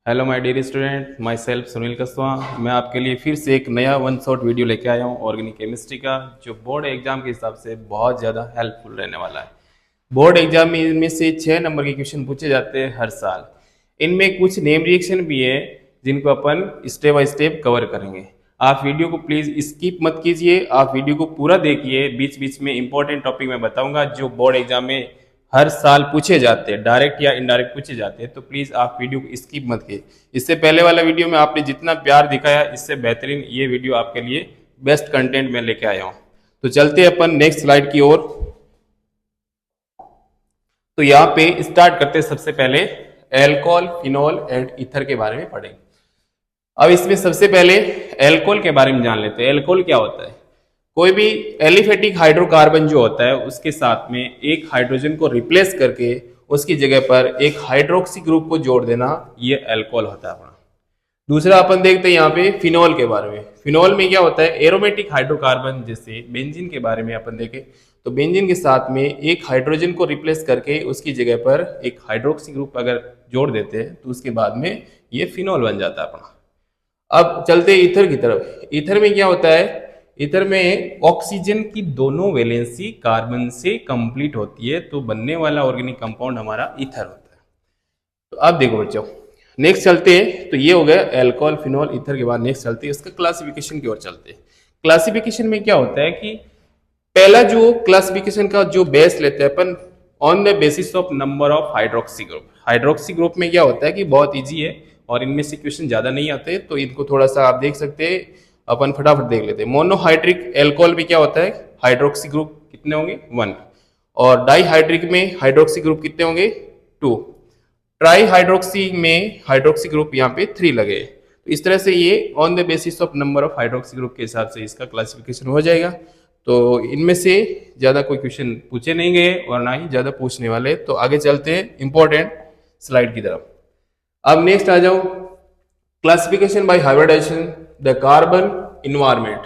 Hello my dear student, myself Sunil Kaswa. मैं आपके लिए फिर से एक नया वन शॉट वीडियो लेके आया हूँ ऑर्गेनिक केमिस्ट्री का, जो बोर्ड एग्जाम के हिसाब से बहुत ज़्यादा हेल्पफुल रहने वाला है। बोर्ड एग्जाम में इनमें से 6 नंबर के क्वेश्चन पूछे जाते हैं हर साल। इनमें कुछ नेम रिएक्शन भी है जिनको अपन स्टेप बाय स्टेप कवर करेंगे। आप वीडियो को प्लीज़ स्किप मत कीजिए, आप वीडियो को पूरा देखिए। बीच बीच में इंपॉर्टेंट टॉपिक मैं बताऊंगा जो बोर्ड एग्जाम में हर साल पूछे जाते हैं, डायरेक्ट या इनडायरेक्ट पूछे जाते हैं। तो प्लीज़ आप वीडियो को स्किप मत कीजिए। इससे पहले वाला वीडियो में आपने जितना प्यार दिखाया, इससे बेहतरीन ये वीडियो आपके लिए बेस्ट कंटेंट में लेके आया हूँ। तो चलते हैं अपन नेक्स्ट स्लाइड की ओर। तो यहाँ पे स्टार्ट करते हैं। सबसे पहले एल्कोहल, फिनॉल एंड ईथर के बारे में पढ़ेंगे। अब इसमें सबसे पहले एल्कोहल के बारे में जान लेते हैं। एल्कोहल क्या होता है? कोई भी एलिफेटिक हाइड्रोकार्बन जो होता है उसके साथ में एक हाइड्रोजन को रिप्लेस करके उसकी जगह पर एक हाइड्रोक्सी ग्रुप को जोड़ देना, ये एल्कोहल होता है अपना। दूसरा अपन देखते हैं यहाँ पे फिनॉल के बारे में। फिनॉल में क्या होता है? एरोमेटिक हाइड्रोकार्बन, जैसे बेंजीन के बारे में अपन देखें तो बेंजीन के साथ में एक हाइड्रोजन को रिप्लेस करके उसकी जगह पर एक हाइड्रोक्सी ग्रुप अगर जोड़ देते हैं तो उसके बाद में ये फिनॉल बन जाता है अपना। अब चलते ईथर की तरफ। ईथर में क्या होता है? ईथर में ऑक्सीजन की दोनों वैलेंसी कार्बन से कंप्लीट होती है, तो बनने वाला ऑर्गेनिक कंपाउंड हमारा ईथर होता है। तो अब देखो बच्चों, नेक्स्ट चलते हैं। तो ये हो गया एल्कोहल, फिनॉल, ईथर के बाद नेक्स्ट चलते हैं इसका क्लासिफिकेशन की ओर चलते हैं। क्लासिफिकेशन में क्या होता है कि पहला जो क्लासिफिकेशन का जो बेस लेते हैं अपन, on the basis of number of hydroxy group. Hydroxy group में क्या होता है कि बहुत इजी है और इनमें से क्वेश्चन ज्यादा नहीं आते, तो इनको थोड़ा सा आप देख सकते हैं। अपन फटाफट देख लेते हैं। मोनोहाइड्रिक एल्कोहल में क्या होता है? हाइड्रोक्सी ग्रुप कितने होंगे? 1। और डाईहाइड्रिक में हाइड्रोक्सी ग्रुप कितने होंगे? 2। ट्राई हाइड्रोक्सी में हाइड्रोक्सी ग्रुप यहाँ पे 3 लगे। तो इस तरह से ये on the basis of number of hydroxy group के हिसाब से इसका क्लासिफिकेशन हो जाएगा। तो इनमें से ज्यादा कोई क्वेश्चन पूछे नहीं गए और ना ही ज्यादा पूछने वाले। तो आगे चलते हैं इंपॉर्टेंट स्लाइड की तरफ। अब नेक्स्ट आ जाओ, classification by hybridization the carbon environment.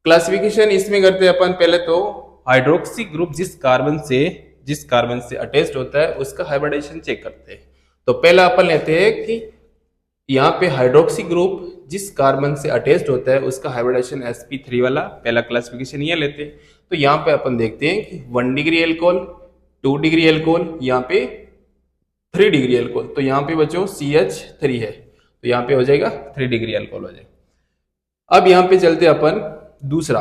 Classification इसमें करते हैं अपन पहले तो हाइड्रोक्सी ग्रुप जिस कार्बन से अटैच्ड होता है उसका हाइब्रिडाइजेशन चेक करते हैं। तो पहला अपन लेते हैं कि यहाँ पे हाइड्रोक्सी ग्रुप जिस कार्बन से अटैच्ड होता है उसका हाइब्रिडाइजेशन sp3 वाला, पहला क्लासिफिकेशन ये लेते हैं। तो यहाँ पे अपन देखते हैं कि 1 डिग्री एल्कोहल, 2 डिग्री एल्कोहल, यहाँ पे 3 डिग्री एल्कोहल। तो यहाँ पे बच्चों CH3 है, तो यहाँ पे हो जाएगा 3 डिग्री एल्कोहल हो जाएगा। अब यहाँ पे चलते अपन दूसरा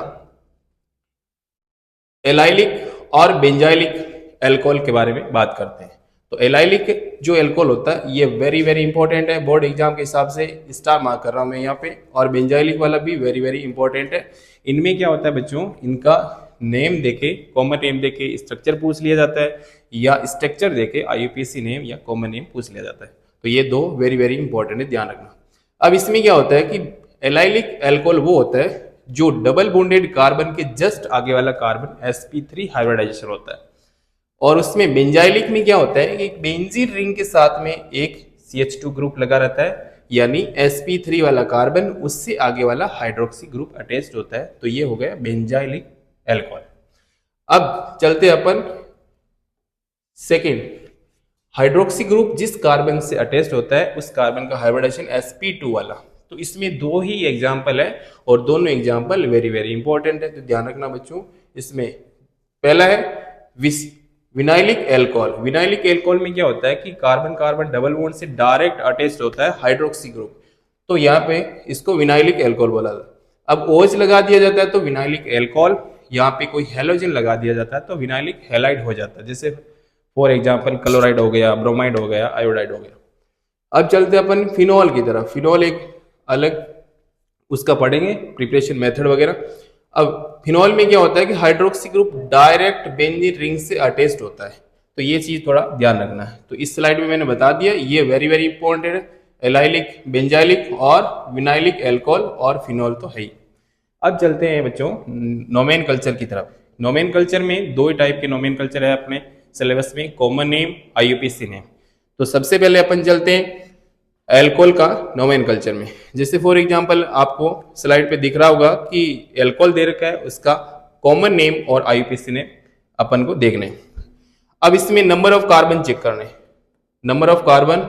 एलाइलिक और बेंजाइलिक एल्कोहल के बारे में बात करते हैं। तो एलाइलिक जो एल्कोहल होता है ये वेरी वेरी इंपॉर्टेंट है, बोर्ड एग्जाम के हिसाब से स्टार मार्क कर रहा हूं मैं यहाँ पे। और बेंजाइलिक वाला भी वेरी वेरी इंपॉर्टेंट है। इनमें क्या होता है बच्चों, इनका नेम देके, कॉमन नेम देके स्ट्रक्चर पूछ लिया जाता है, या स्ट्रक्चर देके IUPAC नेम या कॉमन नेम पूछ लिया जाता है। तो ये दो वेरी वेरी इंपॉर्टेंट है, ध्यान रखना। अब इसमें क्या होता है कि एलाइलिक एल्कोहल वो होता है जो डबल बॉन्डेड कार्बन के जस्ट आगे वाला कार्बन sp3 हाइब्रिडाइजेशन होता है। और उसमें बेंजाइलिक में क्या होता है कि एक बेंजीन रिंग के साथ में एक CH2 ग्रुप लगा रहता है, यानी sp3 वाला कार्बन उससे आगे वाला हाइड्रोक्सी ग्रुप अटैच्ड होता है। तो ये हो गया बेंजाइलिक एल्कोहल। अब चलते अपन सेकेंड, हाइड्रोक्सी ग्रुप जिस कार्बन से अटैच्ड होता है उस कार्बन का हाइब्रिडाइजेशन sp2 वाला। तो इसमें दो ही एग्जाम्पल है और दोनों एग्जाम्पल वेरी वेरी इंपॉर्टेंट है, तो ध्यान रखना बच्चों। इसमें पहला है विनाइलिक एल्कोहल। विनाइलिक एल्कोहल में क्या होता है कि कार्बन कार्बन डबल बॉन्ड से डायरेक्ट अटैच्ड होता है हाइड्रोक्सी ग्रुप, तो यहाँ पे इसको विनाइलिक एल्कोहल बोला जाता है। अब OH लगा दिया जाता है तो विनाइलिक एल्कोहल, यहाँ पे कोई हेलोजन लगा दिया जाता है तो विनाइलिक हैलाइड हो जाता है। जैसे फॉर एग्जाम्पल क्लोराइड हो गया, ब्रोमाइड हो गया, आयोडाइड हो गया। अब चलते अपन फिनॉल की तरफ। फिनॉल एक अलग उसका पढ़ेंगे, प्रिपरेशन मेथड वगैरह। अब फिनॉल में क्या होता है कि hydroxy group direct benzene ring से अटैच्ड होता है, तो ये चीज थोड़ा ध्यान रखना है। तो इस स्लाइड में मैंने बता दिया, ये वेरी वेरी इंपॉर्टेंट है। एलाइलिक, बेंजाइलिक और विनाइलिक एल्कोहल और फिनॉल तो है ही। अब चलते हैं बच्चों नोमेनकल्चर की तरफ। नोमेनकल्चर में दो ही टाइप के नोमेनकल्चर है अपने सिलेबस में, कॉमन नेम, IUPAC नेम। तो सबसे पहले अपन चलते हैं एल्कोहल का नोमेनकल्चर में। जैसे फॉर एग्जांपल आपको स्लाइड पे दिख रहा होगा कि एल्कोहल दे रखा है, उसका कॉमन नेम और IUPAC नेम अपन को देखने हैं। अब इसमें नंबर ऑफ कार्बन चेक करने, number of carbon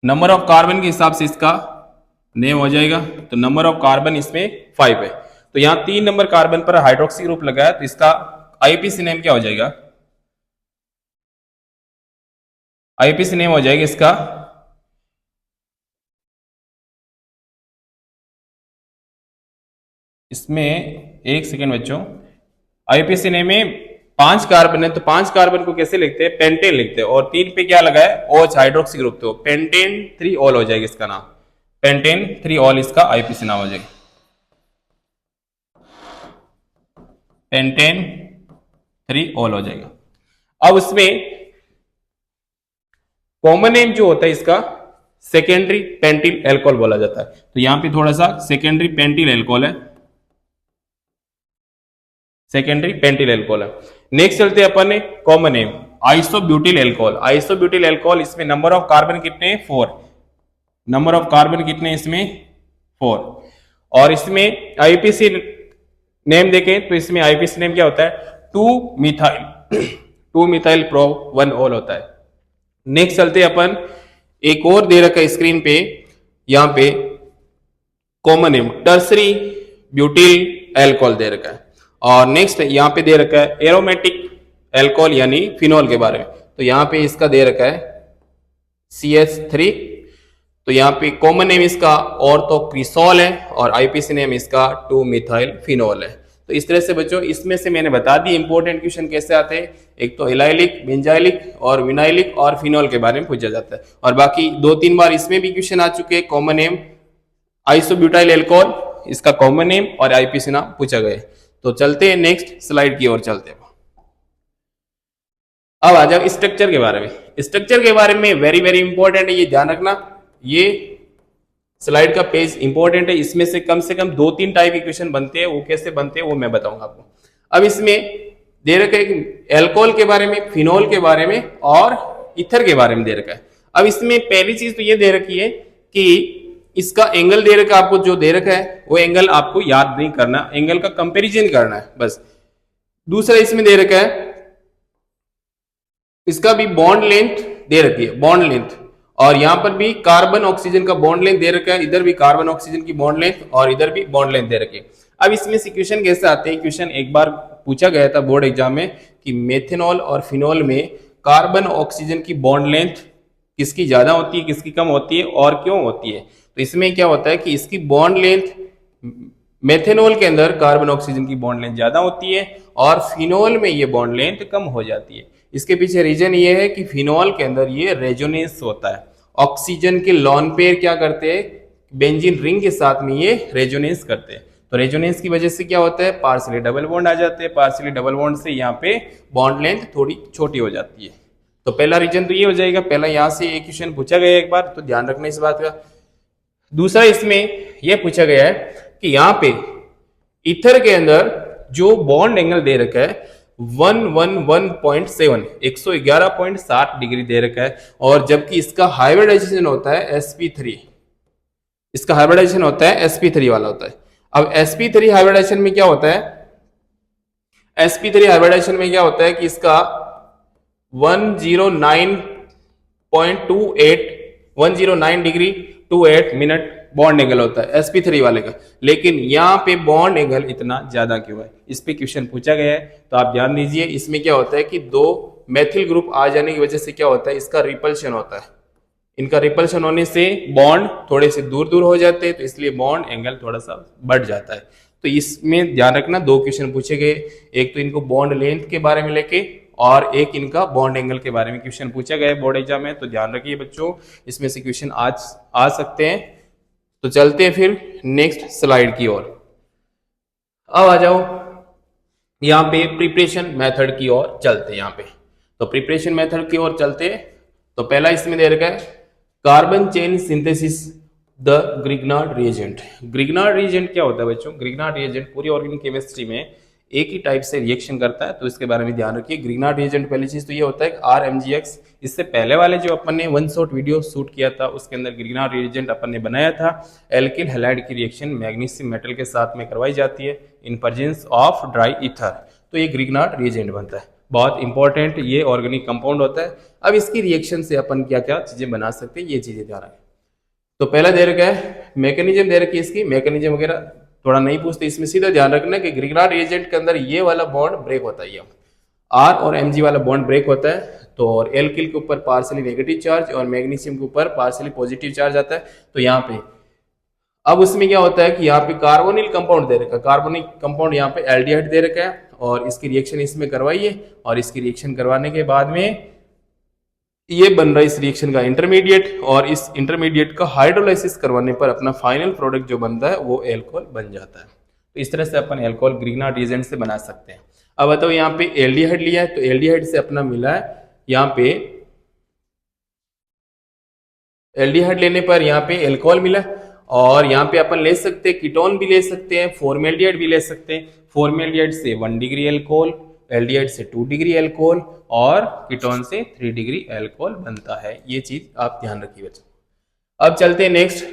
number of carbon के हिसाब से इसका नेम हो जाएगा। तो नंबर ऑफ कार्बन इसमें 5 है, तो यहां 3 नंबर कार्बन पर हाइड्रोक्सी ग्रुप लगा है, तो इसका आईपीसी नेम क्या हो जाएगा? आईपीसी नेम हो जाएगा इसका इसमें, एक सेकेंड बच्चों, आईपीसी नेम में 5 कार्बन है, तो 5 कार्बन को कैसे लिखते हैं? पेंटेन लिखते हैं, और 3 पे क्या लगा है? OH हाइड्रोक्सी ग्रुप, तो पेंटेन 3 ऑल हो जाएगा इसका नाम, पेंटेन 3 ऑल इसका आईपीसी नाम हो जाएगा, पेंटेन 3 ऑल हो जाएगा। अब उसमें कॉमन नेम जो होता है इसका सेकेंडरी पेंटिल एल्कोहल बोला जाता है, तो यहां पे थोड़ा सा सेकेंडरी पेंटिल एल्कोहल है, सेकेंडरी पेंटिल एल्कोहल है। नेक्स्ट चलते हैं अपन common name isobutyl alcohol. Isobutyl alcohol, इसमें नंबर ऑफ कार्बन कितने हैं? 4। नंबर ऑफ कार्बन कितने इसमें? 4। और इसमें आईपीसी नेम देखें तो इसमें आईपीसी नेम क्या होता है? 2 मिथाइल 2 मिथाइल प्रो 1 ऑल होता है। नेक्स्ट चलते अपन, एक और दे रखा है स्क्रीन पे, यहां पे common name tertiary butyl alcohol दे रखा है। और नेक्स्ट यहां पे दे रखा है एरोमेटिक एल्कोहल यानी फिनोल के बारे में, तो यहां पे इसका दे रखा है CH3। तो यहाँ पे कॉमन नेम इसका ऑर्थोक्रिसोल है और आईपीसी नेम इसका 2 मिथाइल फिनोल है। तो इस तरह से बच्चों, इसमें से मैंने बता दी इंपॉर्टेंट क्वेश्चन कैसे आते हैं। एक तो इलाइलिक, बेंजाइलिक और विनाइलिक और फिनोल के बारे में पूछा जाता है, और बाकी 2-3 बार इसमें भी क्वेश्चन आ चुके हैं। कॉमन नेम आइसोब्यूटाइल एल्कोहल, इसका कॉमन नेम और आईपीसी नाम पूछा गया। तो चलते हैं नेक्स्ट स्लाइड की ओर चलते हैं। अब आ जाओ स्ट्रक्चर के बारे में। स्ट्रक्चर के बारे में वेरी वेरी इंपॉर्टेंट है, ये ध्यान रखना, ये स्लाइड का पेज इंपॉर्टेंट है। इसमें से कम 2-3 टाइप के क्वेश्चन बनते हैं, वो कैसे बनते हैं वो मैं बताऊंगा आपको। अब इसमें दे रखा है एल्कोहल के बारे में, फिनोल के बारे में और ईथर के बारे में दे रखा है। अब इसमें पहली चीज तो ये दे रखी है कि इसका एंगल दे रखा है आपको, जो दे रखा है वो एंगल आपको याद नहीं करना, एंगल का कंपेरिजन करना है बस। दूसरा इसमें दे रखा है इसका भी बॉन्ड लेंथ दे रखी है, बॉन्ड लेंथ, और यहां पर भी कार्बन ऑक्सीजन का बॉन्ड लेंथ दे रखा है, इधर भी कार्बन ऑक्सीजन की बॉन्ड लेंथ और इधर भी बॉन्ड लेंथ दे रखी है। अब इसमें से क्वेश्चन कैसे आते हैं? क्वेश्चन एक बार पूछा गया था बोर्ड एग्जाम में कि मेथेनॉल और फिनोल में कार्बन ऑक्सीजन की बॉन्ड लेंथ किसकी ज्यादा होती है, किसकी कम होती है और क्यों होती है? तो इसमें क्या होता है कि इसकी बॉन्ड लेंथ, मेथेनॉल के अंदर कार्बन ऑक्सीजन की बॉन्ड लेंथ ज्यादा होती है और फिनोल में ये बॉन्ड लेंथ कम हो जाती है। इसके पीछे रीजन ये है कि फिनोल के अंदर ये रेजोनेंस होता है, ऑक्सीजन के लॉन पेयर क्या करते हैं? बेंजीन रिंग के साथ में ये रेजोनेंस करते हैं। तो रेजोनेंस की वजह से क्या होता है? पार्शियली डबल बॉन्ड आ जाते हैं, पार्शियली डबल बॉन्ड से यहाँ पे बॉन्ड लेंथ थोड़ी छोटी हो जाती है। तो पहला रीजन तो ये हो जाएगा, पहला यहाँ से एक क्वेश्चन पूछा गया एक बार, तो ध्यान रखना इस बात का। दूसरा इसमें यह पूछा गया है कि यहाँ पे ईथर के अंदर जो बॉन्ड एंगल दे रखा है 111.7 111.7 डिग्री दे रखा है, और जबकि इसका हाइब्रिडाइजेशन होता है sp3, इसका हाइब्रिडाइजेशन होता है sp3 वाला होता है। अब sp3 हाइब्रिडाइजेशन में क्या होता है? sp3 हाइब्रिडाइजेशन में क्या होता है कि इसका 109 डिग्री 28 मिनट बॉन्ड एंगल होता है sp3 वाले का, लेकिन यहाँ पे बॉन्ड एंगल इतना ज्यादा क्यों है? इस पे क्वेश्चन पूछा गया है, तो आप ध्यान दीजिए। इसमें क्या होता है कि 2 मेथिल ग्रुप आ जाने की वजह से क्या होता है? इसका रिपल्शन होता है, इनका रिपल्शन होने से बॉन्ड थोड़े से दूर दूर हो जाते हैं, तो इसलिए बॉन्ड एंगल थोड़ा सा बढ़ जाता है। तो इसमें ध्यान रखना 2 क्वेश्चन पूछे गए, एक तो इनको बॉन्ड लेंथ के बारे में लेके और एक इनका बॉन्ड एंगल के बारे में क्वेश्चन पूछा गया बोर्ड एग्जाम में। तो ध्यान रखिए बच्चों, इसमें से क्वेश्चन आज आ सकते हैं। तो चलते हैं फिर नेक्स्ट स्लाइड की ओर। अब आ जाओ यहाँ पे प्रिपरेशन मेथड की ओर चलते हैं। यहाँ पे तो प्रिपरेशन मेथड की ओर चलते हैं। तो पहला इसमें दे रखा है carbon chain synthesis the Grignard reagent. Grignard reagent क्या होता है बच्चों? ग्रिग्नार्ड रिएजेंट पूरी ऑर्गेनिक केमिस्ट्री में एक ही टाइप से रिएक्शन करता है, तो इसके बारे में ध्यान रखिए। ग्रिग्नार्ड रिएजेंट पहली चीज तो ये होता है RMGX। इससे पहले वाले जो अपन ने 1 शॉट वीडियो शूट किया था उसके अंदर ग्रिग्नार्ड रिएजेंट अपन ने बनाया था। एल्किल हैलाइड की रिएक्शन मैग्नीशियम मेटल के साथ में करवाई जाती है in presence of dry ether, तो ये ग्रिग्नार्ड रिएजेंट बनता है। बहुत इंपॉर्टेंट ये ऑर्गेनिक कंपाउंड होता है। अब इसकी रिएक्शन से अपन क्या क्या चीजें बना सकते हैं, ये चीजें ध्यान रखें। तो पहला दे रखा है मैकेनिज्म, दे रखी है इसकी मैकेनिज्म वगैरह थोड़ा नहीं पूछते, इसमें सीधा ध्यान रखना कि ग्रिग्नार्ड रिएजेंट के अंदर ये वाला बॉन्ड ब्रेक होता है, ये आर और एमजी वाला बॉन्ड ब्रेक होता है। तो और एल्किल के ऊपर पार्शियली नेगेटिव चार्ज और मैग्नीशियम के ऊपर पार्शियली पॉजिटिव चार्ज आता है। तो यहाँ पे अब उसमें क्या होता है कि यहाँ पे कार्बोनिल कंपाउंड दे रखा है, कार्बोनिक कंपाउंड यहाँ पे एल्डिहाइड दे रखा है और इसकी रिएक्शन इसमें करवाइए और इसकी रिएक्शन करवाने के बाद में ये बन रहा है इस रिएक्शन का इंटरमीडिएट, और इस इंटरमीडिएट का हाइड्रोलाइसिस करवाने पर अपना फाइनल प्रोडक्ट जो बनता है वो अल्कोहल बन जाता है। तो इस तरह से अपन अल्कोहल ग्रिग्नार्ड रिएजेंट से बना सकते हैं। अब बताओ यहाँ पे एल्डिहाइड लिया है, तो एल्डिहाइड से अपना मिला है यहाँ पे एल्डिहाइड लेने पर यहाँ पे अल्कोहल मिला, और यहाँ पे अपन ले सकते हैं कीटोन भी ले सकते हैं, फॉर्मेल्डिहाइड भी ले सकते हैं। फॉर्मेल्डिहाइड से 1 डिग्री अल्कोहल, एल्डिहाइड से 2 डिग्री अल्कोहल और कीटोन से 3 डिग्री अल्कोहल बनता है। ये चीज आप ध्यान रखिए बच्चों। अब चलते हैं नेक्स्ट,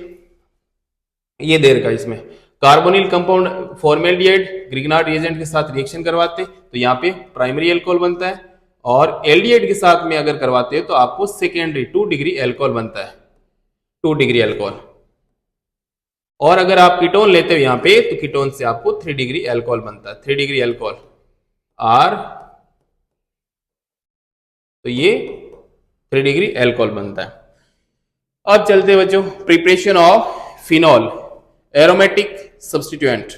ये दे रखा इसमें carbonyl compound formaldehyde Grignard reagent के साथ रिएक्शन करवाते हैं तो यहाँ पे प्राइमरी अल्कोहल बनता है, और एल्डिहाइड के साथ में अगर करवाते हैं तो आपको सेकेंडरी 2 डिग्री अल्कोहल बनता है, 2 डिग्री अल्कोहल। और अगर आप कीटोन लेते हो यहाँ पे तो कीटोन से आपको 3 डिग्री अल्कोहल बनता है, 3 डिग्री अल्कोहल आर, तो ये 3 डिग्री अल्कोहल बनता है। अब चलते हैं बच्चों preparation of phenol aromatic substituent.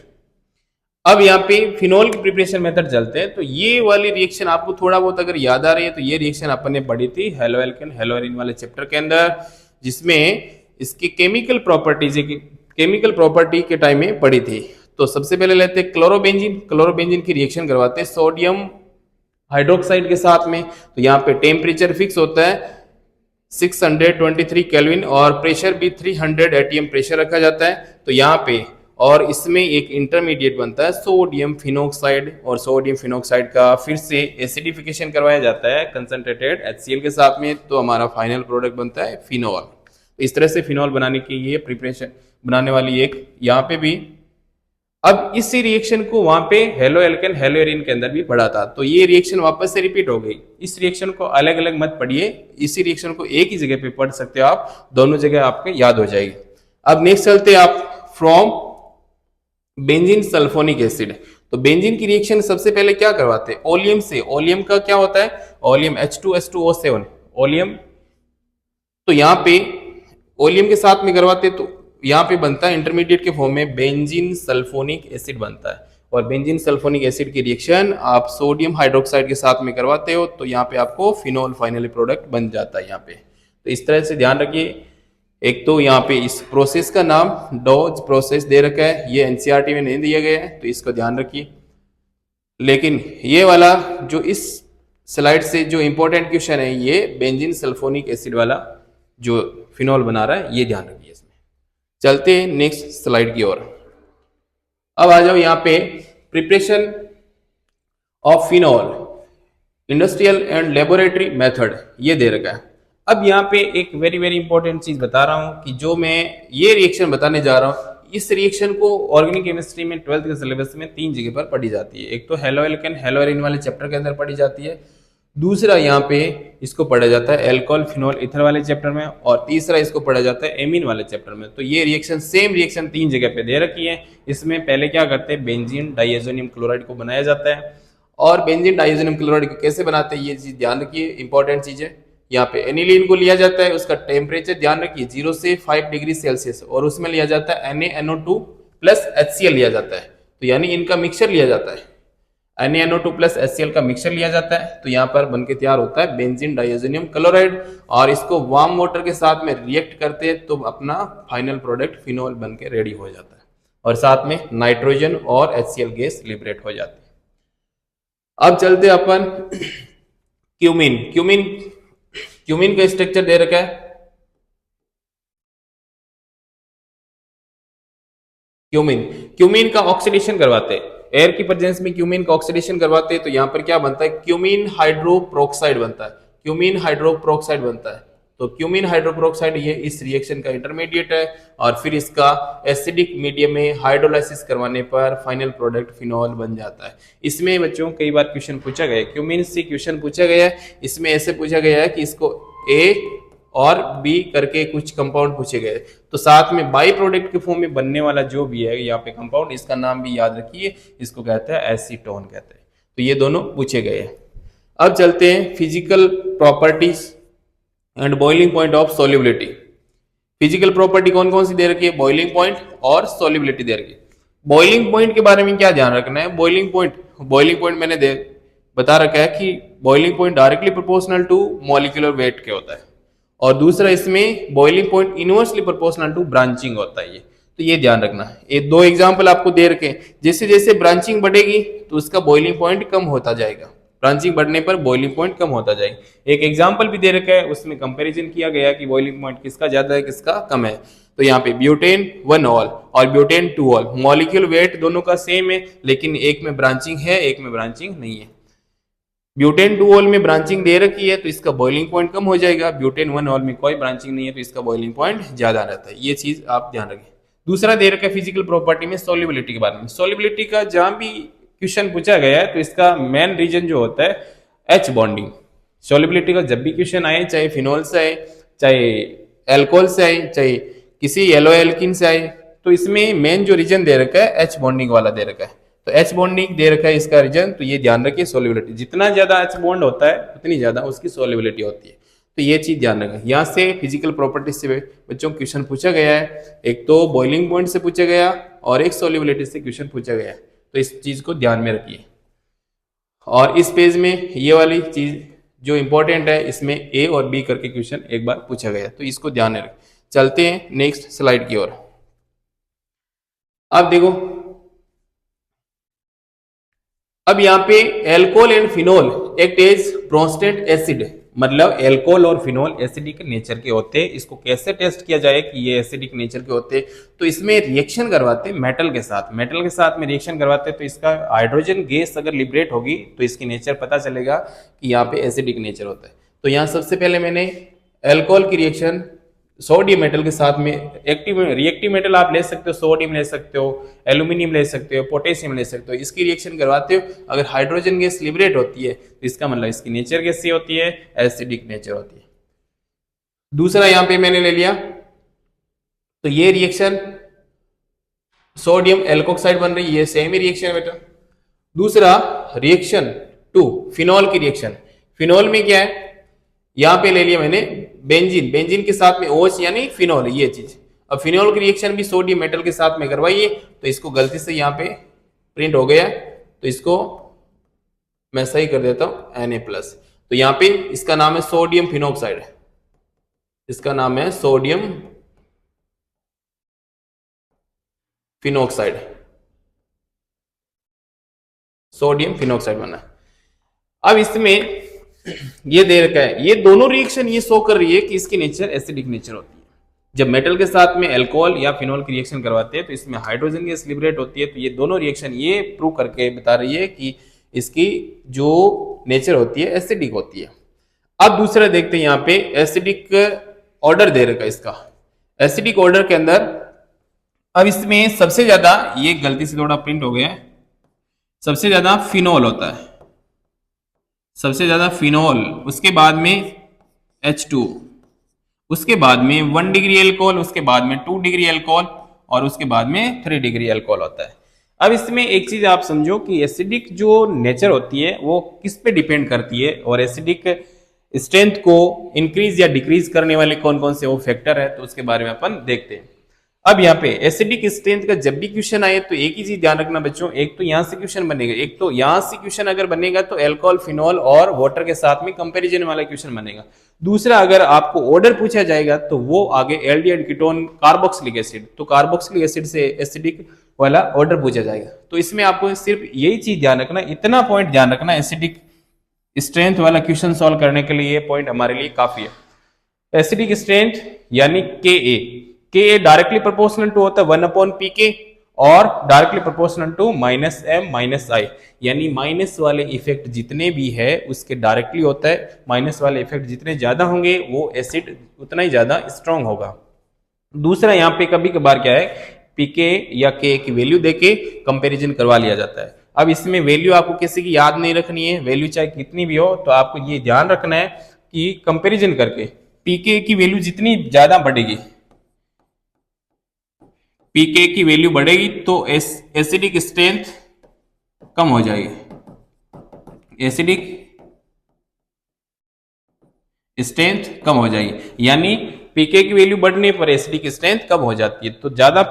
अब यहाँ पे फिनॉल की प्रिपरेशन मेथड चलते हैं। तो ये वाली रिएक्शन आपको थोड़ा बहुत अगर याद आ रही है तो ये रिएक्शन अपन ने पढ़ी थी हेलोएल्केन हेलोएरिन वाले चैप्टर के अंदर, जिसमें इसकी केमिकल प्रॉपर्टी के टाइम में पढ़ी थी। तो सबसे पहले लेते हैं क्लोरोबेंजीन, क्लोरोबेंजीन की रिएक्शन करवाते हैं सोडियम हाइड्रोक्साइड के साथ में। तो यहाँ पे टेम्परेचर फिक्स होता है 623 केल्विन और प्रेशर भी 300 एटीएम प्रेशर रखा जाता है। तो यहाँ पे और इसमें एक इंटरमीडिएट बनता है सोडियम फिनोक्साइड, और सोडियम फिनोक्साइड का फिर से एसिडिफिकेशन करवाया जाता है कंसंट्रेटेड HCl के साथ में, तो हमारा फाइनल प्रोडक्ट बनता है फिनॉल। इस तरह से फिनॉल बनाने की ये प्रिपरेशन बनाने वाली एक यहाँ पे भी। अब इसी रिएक्शन को वहां पे हेलोएल्केन हेलोएरिन के अंदर भी पढ़ा था, तो ये रिएक्शन वापस से रिपीट हो गई। इस रिएक्शन को अलग अलग मत पढ़िए, इसी रिएक्शन को एक ही जगह पे पढ़ सकते हो आप, दोनों जगह आपके याद हो जाएगी। अब नेक्स्ट चलते हैं आप फ्रॉम बेंजीन सल्फोनिक एसिड। तो बेंजीन की रिएक्शन सबसे पहले क्या करवाते हैं ओलियम से। ओलियम का क्या होता है, ओलियम H2S2O7 ओलियम। तो यहाँ पे ओलियम के साथ में करवाते तो यहाँ पे बनता है इंटरमीडिएट के फॉर्म में बेंजीन सल्फोनिक एसिड बनता है, और बेंजीन सल्फोनिक एसिड की रिएक्शन आप सोडियम हाइड्रोक्साइड के साथ में करवाते हो तो यहाँ पे आपको फिनॉल फाइनली प्रोडक्ट बन जाता है यहाँ पे। तो इस तरह से ध्यान रखिए। एक तो यहाँ पे इस प्रोसेस का नाम डॉज प्रोसेस दे रखा है, ये एनसीईआरटी में नहीं दिया गया है तो इसको ध्यान रखिए। लेकिन ये वाला जो इस स्लाइड से जो इंपॉर्टेंट क्वेश्चन है ये बेंजीन सल्फोनिक एसिड वाला जो फिनॉल बना रहा है, ये ध्यान रखिए इसमें। चलते हैं नेक्स्ट स्लाइड की ओर। अब आ जाओ यहाँ पे preparation of phenol industrial and laboratory method, ये दे रखा है। अब यहाँ पे एक वेरी वेरी इंपॉर्टेंट चीज बता रहा हूँ कि जो मैं ये रिएक्शन बताने जा रहा हूँ, इस रिएक्शन को ऑर्गेनिक केमिस्ट्री में 12th के सिलेबस में 3 जगह पर पढ़ी जाती है। एक तो हेलोएल्केन हेलोएरिन वाले चैप्टर के अंदर पढ़ी जाती है, दूसरा यहाँ पे इसको पढ़ा जाता है एल्कोहल फिनॉल ईथर वाले चैप्टर में, और तीसरा इसको पढ़ा जाता है एमीन वाले चैप्टर में। तो ये रिएक्शन सेम रिएक्शन 3 जगह पे दे रखी है। इसमें पहले क्या करते हैं बेंजीन डाइएजोनियम क्लोराइड को बनाया जाता है, और बेंजीन डाइएजोनियम क्लोराइड को कैसे बनाते हैं ये चीज ध्यान रखिए, इंपॉर्टेंट चीज है। यहाँ पे एनिलीन को लिया जाता है, उसका टेम्परेचर ध्यान रखिए 0 से 5 डिग्री सेल्सियस, और उसमें लिया जाता है NaNO2 प्लस HCl लिया जाता है। तो यानी इनका मिक्सचर लिया जाता है, NaNO2 प्लस HCl का मिक्सचर लिया जाता है। तो यहाँ पर बनके तैयार होता है बेंजीन डाइएजोनियम क्लोराइड, और इसको वार्म वाटर के साथ में रिएक्ट करते हैं तो अपना फाइनल प्रोडक्ट फिनॉल बनके रेडी हो जाता है, और साथ में नाइट्रोजन और HCl गैस लिबरेट हो जाती है। अब चलते अपन क्यूमिन क्यूमिन का स्ट्रक्चर दे रखा है। क्यूमिन का ऑक्सीडेशन करवाते हैं, एयर की प्रेजेंस में क्यूमिन का ऑक्सीडेशन करवाते हैं तो यहाँ पर क्या बनता है क्यूमिन हाइड्रोप्रोक्साइड बनता है, क्यूमिन हाइड्रोप्रोक्साइड बनता है। तो क्यूमीन हाइड्रोक्लोराइड ये इस रिएक्शन का इंटरमीडिएट है और फिर इसका एसिडिक मीडियम में हाइड्रोलाइसिस करवाने पर फाइनल प्रोडक्ट फिनॉल बन जाता है। इसमें बच्चों कई बार क्वेश्चन पूछा गया है, क्यूमीन से क्वेश्चन पूछा गया है, इसमें ऐसे पूछा गया है कि इसको ए और बी करके कुछ कंपाउंड पूछे गए, तो साथ में बाई प्रोडक्ट के फॉर्म में बनने वाला जो भी है यहाँ पे कंपाउंड, इसका नाम भी याद रखिए, इसको कहते हैं एसीटोन कहते हैं। तो ये दोनों पूछे गए हैं। अब चलते हैं physical properties and boiling point of solubility. Physical property कौन कौन सी दे रखी है, बॉइलिंग पॉइंट और सोल्युबिलिटी दे रखी है। बॉइलिंग पॉइंट के बारे में क्या ध्यान रखना है, बॉइलिंग पॉइंट मैंने बता रखा है कि boiling point directly proportional to molecular weight के होता है, और दूसरा इसमें boiling point inversely proportional to branching होता है। ये तो ये ध्यान रखना है। ये दो एग्जांपल आपको दे रखे हैं, जैसे जैसे ब्रांचिंग बढ़ेगी तो उसका बॉइलिंग पॉइंट कम होता जाएगा, ब्रांचिंग बढ़ने पर बॉइलिंग पॉइंट कम होता जाएगा। एक एग्जांपल भी दे रखा है, उसमें कंपैरिजन किया गया कि बॉइलिंग पॉइंट किसका ज्यादा है किसका कम है। तो यहाँ पे ब्यूटेन 1 ऑल और ब्यूटेन 2 ऑल, मॉलिक्यूल वेट दोनों का सेम है, लेकिन एक में ब्रांचिंग है एक में ब्रांचिंग नहीं है। ब्यूटेन 2 ऑल में ब्रांचिंग दे रखी है तो इसका बॉइलिंग पॉइंट कम हो जाएगा, ब्यूटेन 1 ऑल में कोई ब्रांचिंग नहीं है तो इसका बॉइलिंग पॉइंट ज्यादा रहता है। ये चीज आप ध्यान रखें। दूसरा दे रखा है फिजिकल प्रॉपर्टी में सोल्युबिलिटी के बारे में। सोल्युबिलिटी का जहां भी क्वेश्चन पूछा गया है तो इसका मेन रीजन जो होता है एच बॉन्डिंग। सोल्युबिलिटी का जब भी क्वेश्चन आए, चाहे फिनोल से आए, चाहे एल्कोहल से आए, चाहे किसी येलो एल्किन से आए, तो इसमें मेन जो रीजन दे रखा है एच बॉन्डिंग वाला दे रखा है। तो एच बॉन्डिंग दे रखा है इसका रीजन, तो ये ध्यान रखिए सोल्युबिलिटी जितना ज्यादा एच बॉन्ड होता है उतनी ज्यादा उसकी सोल्युबिलिटी होती है। तो ये चीज ध्यान रखें। यहाँ से फिजिकल प्रॉपर्टी से बच्चों क्वेश्चन पूछा गया है, एक तो बॉइलिंग पॉइंट से पूछा गया और एक सोल्युबिलिटी से क्वेश्चन पूछा गया है, तो इस चीज को ध्यान में रखिए। और इस पेज में ये वाली चीज जो इंपॉर्टेंट है, इसमें ए और बी करके क्वेश्चन एक बार पूछा गया है, तो इसको ध्यान में रखें। चलते हैं नेक्स्ट स्लाइड की ओर। अब देखो, अब यहाँ पे alcohol and phenol act as Bronsted acid, मतलब एल्कोहल और फिनोल एसिडिक नेचर के होते हैं। इसको कैसे टेस्ट किया जाए कि ये एसिडिक नेचर के होते हैं, तो इसमें रिएक्शन करवाते हैं मेटल के साथ, मेटल के साथ में रिएक्शन करवाते हैं, तो इसका हाइड्रोजन गैस अगर लिबरेट होगी तो इसकी नेचर पता चलेगा कि यहाँ पे एसिडिक नेचर होता है। तो यहाँ सबसे पहले मैंने एल्कोहल की रिएक्शन सोडियम मेटल के साथ में, रिएक्टिव मेटल आप ले सकते हो, सोडियम ले सकते हो, एल्यूमिनियम ले सकते हो, पोटेशियम ले सकते हो, इसकी रिएक्शन करवाते हो। अगर हाइड्रोजन गैस लिबरेट होती है तो इसका मतलब इसकी नेचर कैसी होती है, एसिडिक नेचर होती है। दूसरा यहाँ पे मैंने ले लिया, तो ये रिएक्शन सोडियम एल्कोक्साइड बन रही है, सेम ही रिएक्शन बेटा। दूसरा रिएक्शन 2 फिनॉल की रिएक्शन, फिनॉल में क्या है, यहां पे ले लिया मैंने बेंजीन, बेंजीन के साथ में OH यानी फिनॉल, ये चीज। अब फिनॉल की रिएक्शन भी सोडियम मेटल के साथ में करवाइए, तो इसको गलती से यहाँ पे प्रिंट हो गया, तो इसको मैं सही कर देता हूं Na+। तो यहाँ पे इसका नाम है सोडियम फिनोक्साइड, इसका नाम है सोडियम फिनोक्साइड, सोडियम फिनोक्साइड बना। अब इसमें ये दे रखा है, ये दोनों रिएक्शन ये शो कर रही है कि इसकी नेचर एसिडिक नेचर होती है। जब मेटल के साथ में अल्कोहल या फिनॉल की रिएक्शन करवाते हैं तो इसमें हाइड्रोजन गैस लिबरेट होती है, तो ये दोनों रिएक्शन ये प्रूव करके बता रही है कि इसकी जो नेचर होती है एसिडिक होती है। अब दूसरा देखते हैं, यहाँ पे एसिडिक ऑर्डर दे रखा है इसका। एसिडिक ऑर्डर के अंदर अब इसमें सबसे ज्यादा, ये गलती से थोड़ा प्रिंट हो गया है, सबसे ज्यादा फिनॉल होता है, सबसे ज्यादा फिनॉल, उसके बाद में H2, उसके बाद में 1 डिग्री एल्कोहल, उसके बाद में 2 डिग्री एल्कोहल और उसके बाद में 3 डिग्री एल्कोहल होता है। अब इसमें एक चीज आप समझो कि एसिडिक जो नेचर होती है वो किस पे डिपेंड करती है, और एसिडिक स्ट्रेंथ को इंक्रीज या डिक्रीज करने वाले कौन कौन से वो फैक्टर है, तो उसके बारे में अपन देखते हैं। अब यहाँ पे एसिडिक स्ट्रेंथ का जब भी क्वेश्चन आए तो एक ही चीज ध्यान रखना बच्चों, एक तो यहाँ से क्वेश्चन बनेगा, एक तो यहाँ से क्वेश्चन अगर बनेगा तो अल्कोहल फिनॉल और वाटर के साथ में कंपैरिजन वाला क्वेश्चन बनेगा। दूसरा, अगर आपको ऑर्डर पूछा जाएगा तो वो आगे एल्डिहाइड कीटोन कार्बोक्सिलिक एसिड, तो कार्बोक्सिलिक एसिड से एसिडिक वाला ऑर्डर पूछा जाएगा। तो इसमें आपको सिर्फ यही चीज ध्यान रखना, इतना पॉइंट ध्यान रखना, एसिडिक स्ट्रेंथ वाला क्वेश्चन सॉल्व करने के लिए ये पॉइंट हमारे लिए काफी है। एसिडिक स्ट्रेंथ यानी Ka डायरेक्टली प्रोपोर्शनल टू होता है 1/pk, और directly proportional to minus M minus I, यानी माइनस वाले इफेक्ट जितने भी है उसके डायरेक्टली होता है, माइनस वाले इफेक्ट जितने ज्यादा होंगे वो एसिड उतना ही ज्यादा स्ट्रांग होगा। दूसरा यहाँ पे कभी कभार क्या है, पीके या के की वैल्यू देके कंपैरिजन करवा लिया जाता है। अब इसमें वैल्यू आपको किसी की याद नहीं रखनी है, वैल्यू चाहे कितनी भी हो, तो आपको ये ध्यान रखना है कि कंपैरिजन करके पीके की वैल्यू जितनी ज्यादा बढ़ेगी, पीके की वैल्यू बढ़ेगी तो एसिडिक स्ट्रेंथ कम हो जाएगी, एसिडिक स्ट्रेंथ कम हो जाएगी, यानी पीके की वैल्यू बढ़ने पर एसिडिक स्ट्रेंथ कम हो जाती है, तो ज्यादा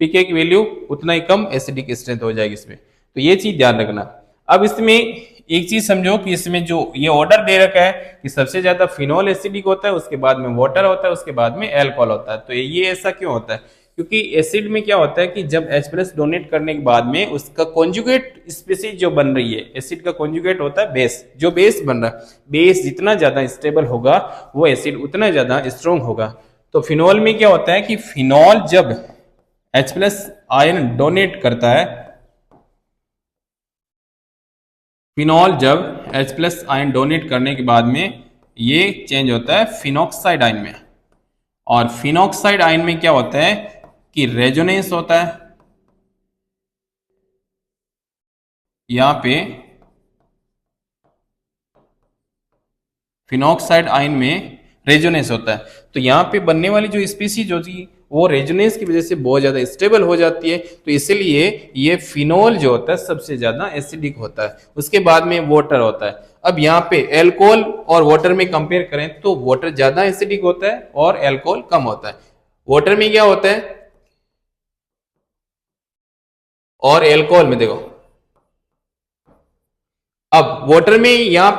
पीके की वैल्यू उतना ही कम एसिडिक स्ट्रेंथ हो जाएगी इसमें, तो ये चीज ध्यान रखना। अब इसमें एक चीज समझो कि इसमें जो ये ऑर्डर दे रखा है कि सबसे ज्यादा फिनॉल एसिडिक होता है, उसके बाद में वाटर होता है, उसके बाद में एल्कोहल होता है, तो ये ऐसा क्यों होता है, क्योंकि एसिड में क्या होता है कि जब H+ डोनेट करने के बाद में उसका कॉन्जुगेट स्पीसीज जो बन रही है, एसिड का कॉन्जुगेट होता है बेस, जो बेस बन रहा है, बेस जितना ज्यादा स्टेबल होगा वो एसिड उतना ज्यादा स्ट्रॉन्ग होगा। तो फिनॉल में क्या होता है कि फिनॉल जब H+ आयन डोनेट करता है, फिनॉल जब H+ आयन डोनेट करने के बाद में ये चेंज होता है फिनॉक्साइड आयन में, और फिनॉक्साइड आयन में क्या होता है कि रेजोनेंस होता है, यहां पे फिनॉक्साइड आयन में रेजोनेंस होता है, तो यहां पे बनने वाली जो स्पीसीज होती है वो रेजोनेंस की वजह से बहुत ज्यादा स्टेबल हो जाती है, तो इसलिए ये फिनॉल जो होता है सबसे ज्यादा एसिडिक होता है। उसके बाद में वाटर होता है। अब यहाँ पे एल्कोहल और वाटर में कंपेयर करें तो वाटर ज्यादा एसिडिक होता है और एल्कोहल कम होता है। वाटर में क्या होता है और एल्कोहल में देखो, अब वाटर में यहां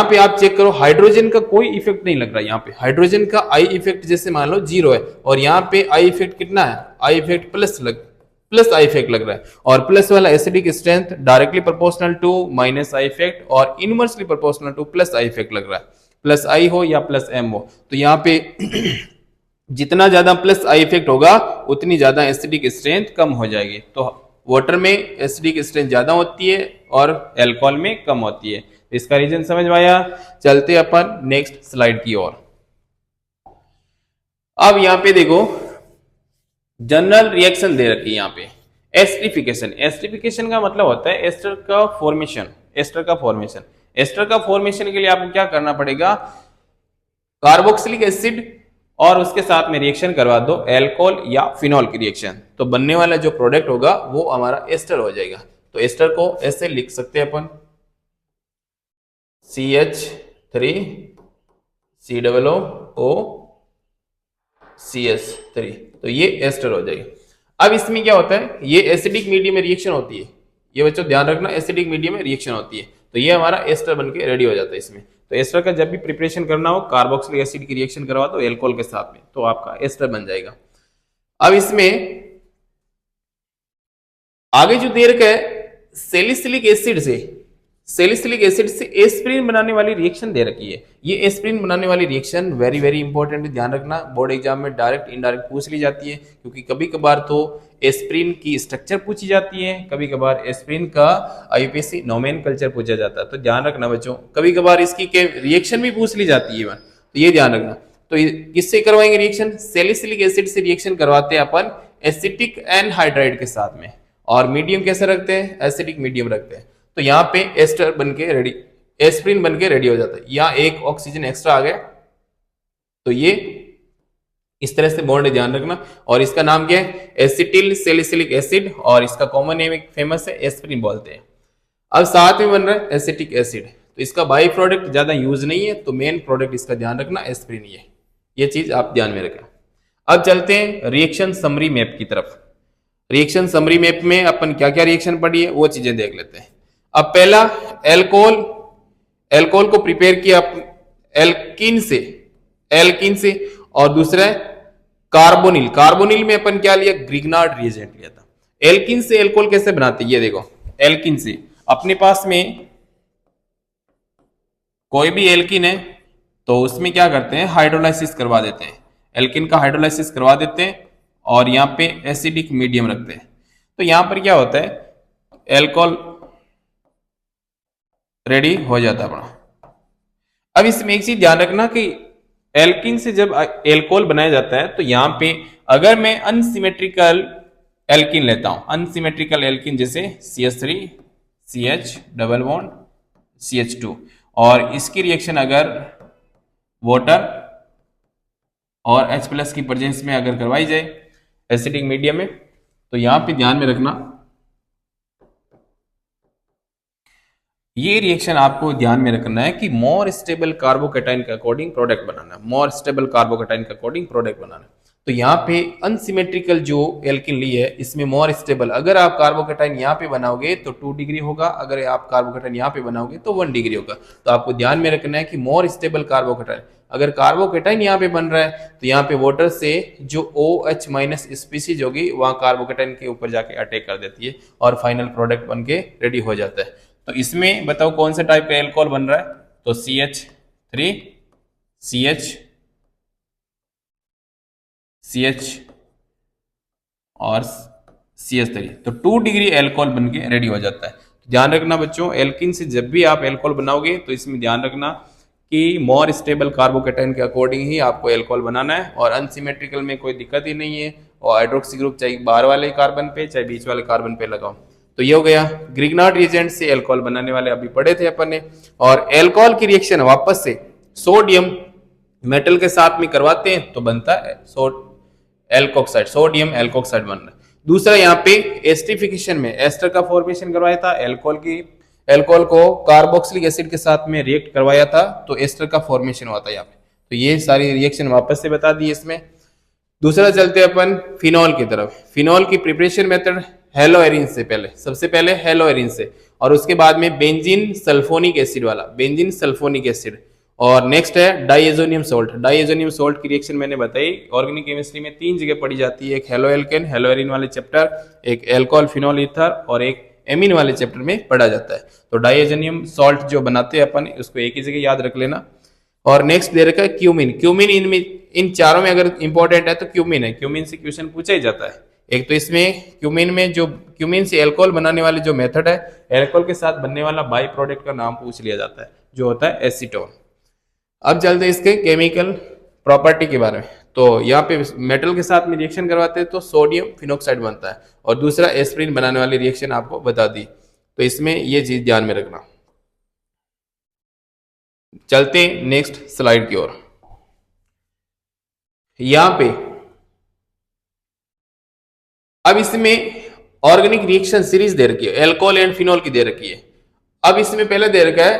पे आप चेक करो, हाइड्रोजन का कोई इफेक्ट नहीं लग रहा है, यहाँ पे हाइड्रोजन का आई इफेक्ट जैसे मान लो 0 है, और यहाँ पे आई इफेक्ट कितना है, I effect plus I effect लग रहा है, और प्लस वाला acidic strength directly proportional to minus I effect और inversely proportional to plus I effect लग रहा है, प्लस आई हो या प्लस एम हो, तो यहाँ पे जितना ज्यादा प्लस आई इफेक्ट होगा उतनी ज्यादा एसिडिक स्ट्रेंथ कम हो जाएगी। तो वाटर में एसिडिक स्ट्रेंथ ज्यादा होती है और एल्कोहल में कम होती है। इसका रीजन समझ में आया। चलते अपन नेक्स्ट स्लाइड की ओर। अब यहां पे देखो जनरल रिएक्शन दे रखी है यहाँ पे, एस्टरिफिकेशन। एस्टरिफिकेशन का मतलब होता है एस्टर का फॉर्मेशन। एस्टर का फॉर्मेशन, एस्टर का फॉर्मेशन के लिए आपको क्या करना पड़ेगा, कार्बोक्सिलिक एसिड और उसके साथ में रिएक्शन करवा दो एल्कोहल या फिनॉल की रिएक्शन, तो बनने वाला जो प्रोडक्ट होगा वो हमारा एस्टर हो जाएगा। तो एस्टर को ऐसे लिख सकते हैं अपन, CH3 COO CH3, तो ये एस्टर हो जाएगी। अब इसमें क्या होता है, ये एसिडिक मीडियम में रिएक्शन होती है, ये बच्चों ध्यान रखना, एसिडिक मीडियम में रिएक्शन होती है, तो ये हमारा एस्टर बनके रेडी हो जाता है इसमें। तो एस्टर का जब भी प्रिपरेशन करना हो कार्बोक्सिलिक एसिड की रिएक्शन करवा दो एल्कोहल के साथ में, तो आपका एस्टर बन जाएगा। अब इसमें आगे जो दे रखा है सैलिसिलिक एसिड से एस्पिरिन बनाने वाली रिएक्शन दे रखी है। ये एस्पिरिन बनाने वाली रिएक्शन वेरी वेरी इंपॉर्टेंट है, ध्यान रखना, बोर्ड एग्जाम में डायरेक्ट इनडायरेक्ट पूछ ली जाती है, क्योंकि कभी कभार तो एस्पिरिन की स्ट्रक्चर पूछी जाती है, कभी कभार एस्पिरिन का IUPAC नोमेनकल्चर पूछा जाता है, तो ध्यान रखना बच्चों, कभी कभार इसकी रिएक्शन भी पूछ ली जाती है, तो ये ध्यान रखना। तो किससे करवाएंगे रिएक्शन, सैलिसिलिक एसिड से रिएक्शन करवाते हैं अपन एसिटिक एनहाइड्राइड के साथ में, और मीडियम कैसे रखते हैं, एसिडिक मीडियम रखते हैं। तो यहाँ पे एस्टर बनके रेडी, एस्पिरिन बनके रेडी हो जाता है। यहाँ एक ऑक्सीजन एक्स्ट्रा आ गया, तो ये इस तरह से बॉन्ड ध्यान रखना, और इसका नाम क्या है, एसिटिल सैलिसिलिक एसिड, और इसका कॉमन नेम एक फेमस है एस्पिरिन बोलते हैं। अब साथ में बन रहा है एसिटिक एसिड, तो इसका बाई प्रोडक्ट ज्यादा यूज नहीं है, तो मेन प्रोडक्ट इसका ध्यान रखना एस्पिरिन, ये चीज आप ध्यान में रखें। अब चलते हैं रिएक्शन समरी मैप की तरफ। रिएक्शन समरी मैप में अपन क्या क्या रिएक्शन पढ़ी है वो चीजें देख लेते हैं। अब पहला एल्कोहल को प्रिपेयर किया एल्किन से, और दूसरा है कार्बोनिल में अपन क्या लिया, ग्रिग्नार्ड रिएजेंट लिया था। एल्किन से एल्कोहल कैसे बनाते हैं, ये देखो, एल्किन से अपने पास में कोई भी एल्किन है तो उसमें क्या करते हैं, हाइड्रोलाइसिस करवा देते हैं, एल्किन का हाइड्रोलाइसिस करवा देते हैं, और यहाँ पे एसिडिक मीडियम रखते हैं। तो यहाँ पर क्या होता है, एल्कोहल रेडी हो जाता है अपना। अब इसमें एक चीज ध्यान रखना कि एल्किन से जब एल्कोहल बनाया जाता है तो यहाँ पे अगर मैं अनसिमेट्रिकल एल्किन लेता हूं, अनसिमेट्रिकल एल्किन जैसे CH3 CH double bond CH2, और इसकी रिएक्शन अगर वाटर और H+ की प्रेजेंस में अगर करवाई जाए एसिडिक मीडियम में, तो यहां पे ध्यान में रखना ये रिएक्शन आपको ध्यान में रखना है कि मोर स्टेबल कार्बोकेटाइन के अकॉर्डिंग प्रोडक्ट बनाना है, मोर स्टेबल कार्बोकेटाइन के अकॉर्डिंग प्रोडक्ट बनाना है। तो यहाँ पे अनसिमेट्रिकल जो एल्किन ली है इसमें मोर स्टेबल, अगर आप कार्बोकेटाइन यहाँ पे बनाओगे तो 2 डिग्री होगा, अगर आप कार्बोकेटाइन यहाँ पे बनाओगे तो 1 डिग्री होगा। तो आपको ध्यान में रखना है कि मोर स्टेबल कार्बोकेटाइन, अगर कार्बोकेटाइन यहाँ पे बन रहा है तो यहाँ पे वाटर से जो OH- स्पीसीज होगी वहां कार्बोकेटाइन के ऊपर जाके अटैक कर देती है और फाइनल प्रोडक्ट बन के रेडी हो जाता है। तो इसमें बताओ कौन से टाइप का एल्कोहल बन रहा है, तो CH3 CH और CH3, तो 2 डिग्री एल्कोहल बन के रेडी हो जाता है। तो ध्यान रखना बच्चों, एल्किन से जब भी आप एल्कोहल बनाओगे तो इसमें ध्यान रखना कि मोर स्टेबल कार्बोकेटाइन के अकॉर्डिंग ही आपको एल्कोहल बनाना है, और अनसिमेट्रिकल में कोई दिक्कत ही नहीं है, और हाइड्रोक्सी ग्रुप चाहे बाहर वाले कार्बन पे चाहे बीच वाले कार्बन पे लगाओ। तो ये हो गया ग्रिग्नार्ड रिएजेंट से एल्कोहल बनाने वाले अभी पढ़े थे अपन ने। और एल्कोहल की रिएक्शन वापस से सोडियम मेटल के साथ में करवाते हैं तो बनता है एल्कोक्साइड, सोडियम एल्कोक्साइड बन रहा है। दूसरा यहाँ पे एस्टरिफिकेशन में एस्टर का फॉर्मेशन करवाया था, एल्कोहल को कार्बोक्सिलिक एसिड के साथ में रिएक्ट करवाया था तो एस्टर का फॉर्मेशन हुआ था यहाँ पे। तो ये सारी रिएक्शन वापस से बता दी इसमें। दूसरा चलते हैं अपन फिनॉल की तरफ। फिनॉल की प्रिपरेशन मेथड हेलोएरिन से, पहले सबसे पहले हेलोएरिन से, और उसके बाद में बेंजीन सल्फोनिक एसिड वाला, बेंजीन सल्फोनिक एसिड, और नेक्स्ट है डाइएजोनियम सोल्ट। डाइएजोनियम सोल्ट की रिएक्शन मैंने बताई ऑर्गेनिक केमिस्ट्री में 3 जगह पढ़ी जाती है, एक हेलोएल्केन हेलोएरिन वाले चैप्टर, एक एल्कोहल फिनॉल ईथर, और एक एमीन वाले चैप्टर में पढ़ा जाता है। तो डाइएजोनियम सॉल्ट जो बनाते हैं अपन उसको एक ही जगह याद रख लेना। और नेक्स्ट दे रखा है क्यूमिन। क्यूमिन इन चारों में अगर इंपॉर्टेंट है तो क्यूमिन है, क्यूमिन से क्वेश्चन पूछा ही जाता है। एक तो इसमें क्यूमिन में जो क्यूमिन से एल्कोहल बनाने वाले जो मेथड है, एल्कोहल के साथ बनने वाला बाई प्रोडक्ट का नाम पूछ लिया जाता है जो होता है एसीटोन। अब चलते हैं इसके केमिकल प्रॉपर्टी के बारे में। तो यहाँ पे मेटल के साथ में रिएक्शन करवाते हैं तो सोडियम फिनोक्साइड बनता है, और दूसरा एस्पिरिन बनाने वाली रिएक्शन आपको बता दी। तो इसमें ये चीज ध्यान में रखना। चलते हैं नेक्स्ट स्लाइड की ओर। यहां पे अब इसमें ऑर्गेनिक रिएक्शन सीरीज दे रखी है, एल्कोहल एंड फिनॉल की दे रखी है। अब इसमें पहले दे रखा है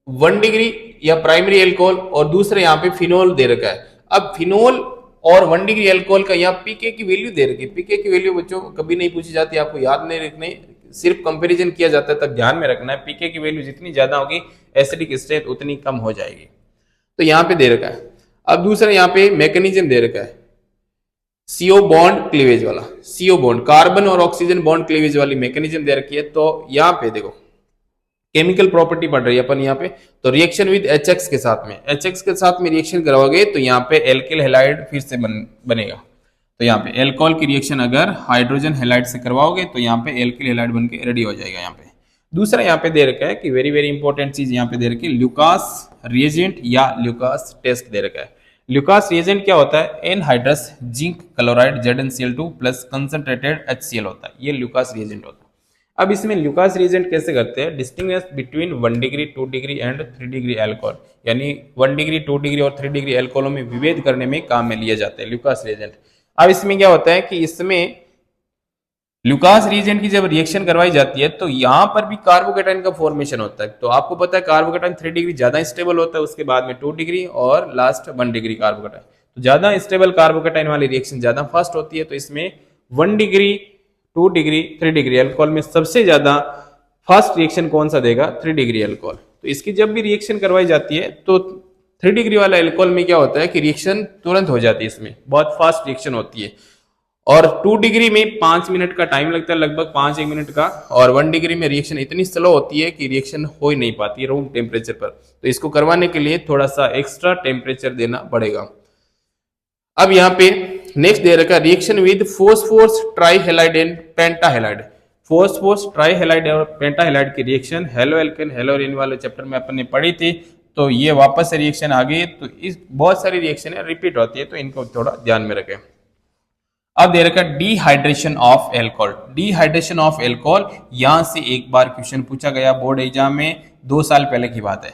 1 डिग्री या प्राइमरी एल्कोहल, और दूसरे यहां पे फिनॉल दे रखा है। अब फिनॉल और 1 डिग्री एल्कोहल का यहाँ पीके की वैल्यू दे रखी है। पीके की वैल्यू बच्चों कभी नहीं पूछी जाती, आपको याद नहीं रखने, सिर्फ कंपैरिजन किया जाता है, तब ध्यान में रखना है पीके की वैल्यू जितनी ज्यादा होगी एसिडिक स्टेट उतनी कम हो जाएगी। तो यहाँ पे दे रखा है। अब दूसरा यहाँ पे मैकेनिज्म दे रखा है CO बॉन्ड क्लीवेज वाला, CO बॉन्ड कार्बन और ऑक्सीजन बॉन्ड क्लीवेज वाली मैकेनिज्म दे रखी है। तो यहाँ पे देखो केमिकल प्रॉपर्टी पढ़ रही है अपन यहाँ पे, तो रिएक्शन विद HX के साथ में, HX के साथ में रिएक्शन कराओगे तो यहाँ पे एल्किल हैलाइड फिर से बनेगा। तो यहाँ पे एल्कोहल की रिएक्शन अगर हाइड्रोजन हैलाइड से करवाओगे तो यहाँ पे एल्किल हैलाइड बन के रेडी हो जाएगा। यहाँ पे दूसरा यहाँ पे दे रखा है कि वेरी वेरी इंपॉर्टेंट चीज यहाँ पे दे रखी है ल्यूकास रिएजेंट या ल्यूकास टेस्ट दे रखा है। ल्यूकास रिएजेंट क्या होता है, anhydrous zinc chloride ZnCl2 plus concentrated HCl होता है, ये ल्यूकास रिएजेंट होता है। अब इसमें ल्यूकास रिएजेंट कैसे करते हैं, distinguish between 1 degree 2 degree and 3 degree alcohol, यानी 1 डिग्री 2 डिग्री और 3 डिग्री एल्कोहल में विभेद करने में काम में लिए जाते हैं ल्यूकास रिएजेंट। अब इसमें क्या होता है कि इसमें ल्यूकास रिएजेंट की जब रिएक्शन करवाई जाती है तो यहां पर भी कार्बोकेटाइन का फॉर्मेशन होता है। तो आपको पता है कार्बोकेटाइन 3 डिग्री ज्यादा स्टेबल होता है, उसके बाद में 2 डिग्री और लास्ट 1 डिग्री कार्बोकेटाइन। तो ज्यादा स्टेबल कार्बोकेटाइन वाली रिएक्शन ज्यादा फास्ट होती है। तो इसमें 1 डिग्री 2 डिग्री 3 डिग्री एल्कोहल में सबसे ज्यादा फास्ट रिएक्शन कौन सा देगा, 3 डिग्री एल्कोहल। तो इसकी जब भी रिएक्शन करवाई जाती है तो 3 डिग्री वाला एल्कोहल में क्या होता है कि रिएक्शन तुरंत हो जाती है, इसमें बहुत फास्ट रिएक्शन होती है। और 2 डिग्री में 5 मिनट का टाइम लगता है, लगभग 5-1 मिनट का, और 1 डिग्री में रिएक्शन इतनी स्लो होती है कि रिएक्शन हो ही नहीं पाती है रूम टेम्परेचर पर। तो इसको करवाने के लिए थोड़ा सा एक्स्ट्रा टेम्परेचर देना पड़ेगा। अब यहाँ पे नेक्स्ट दे रखा है reaction with phosphorus ट्राइहेलाइड and pentahalide. Phosphorus ट्राइहेलाइड और पेंटाहेलाइड की reaction halo alkane hello arene वाले चैप्टर में अपन ने पढ़ी थी, तो ये वापस से रिएक्शन आ गई। तो इस बहुत सारी रिएक्शन रिपीट होती है, तो इनको थोड़ा ध्यान में रखें। अब दे रखा है dehydration of alcohol. Dehydration of alcohol यहां से एक बार क्वेश्चन पूछा गया बोर्ड एग्जाम में, 2 साल पहले की बात है।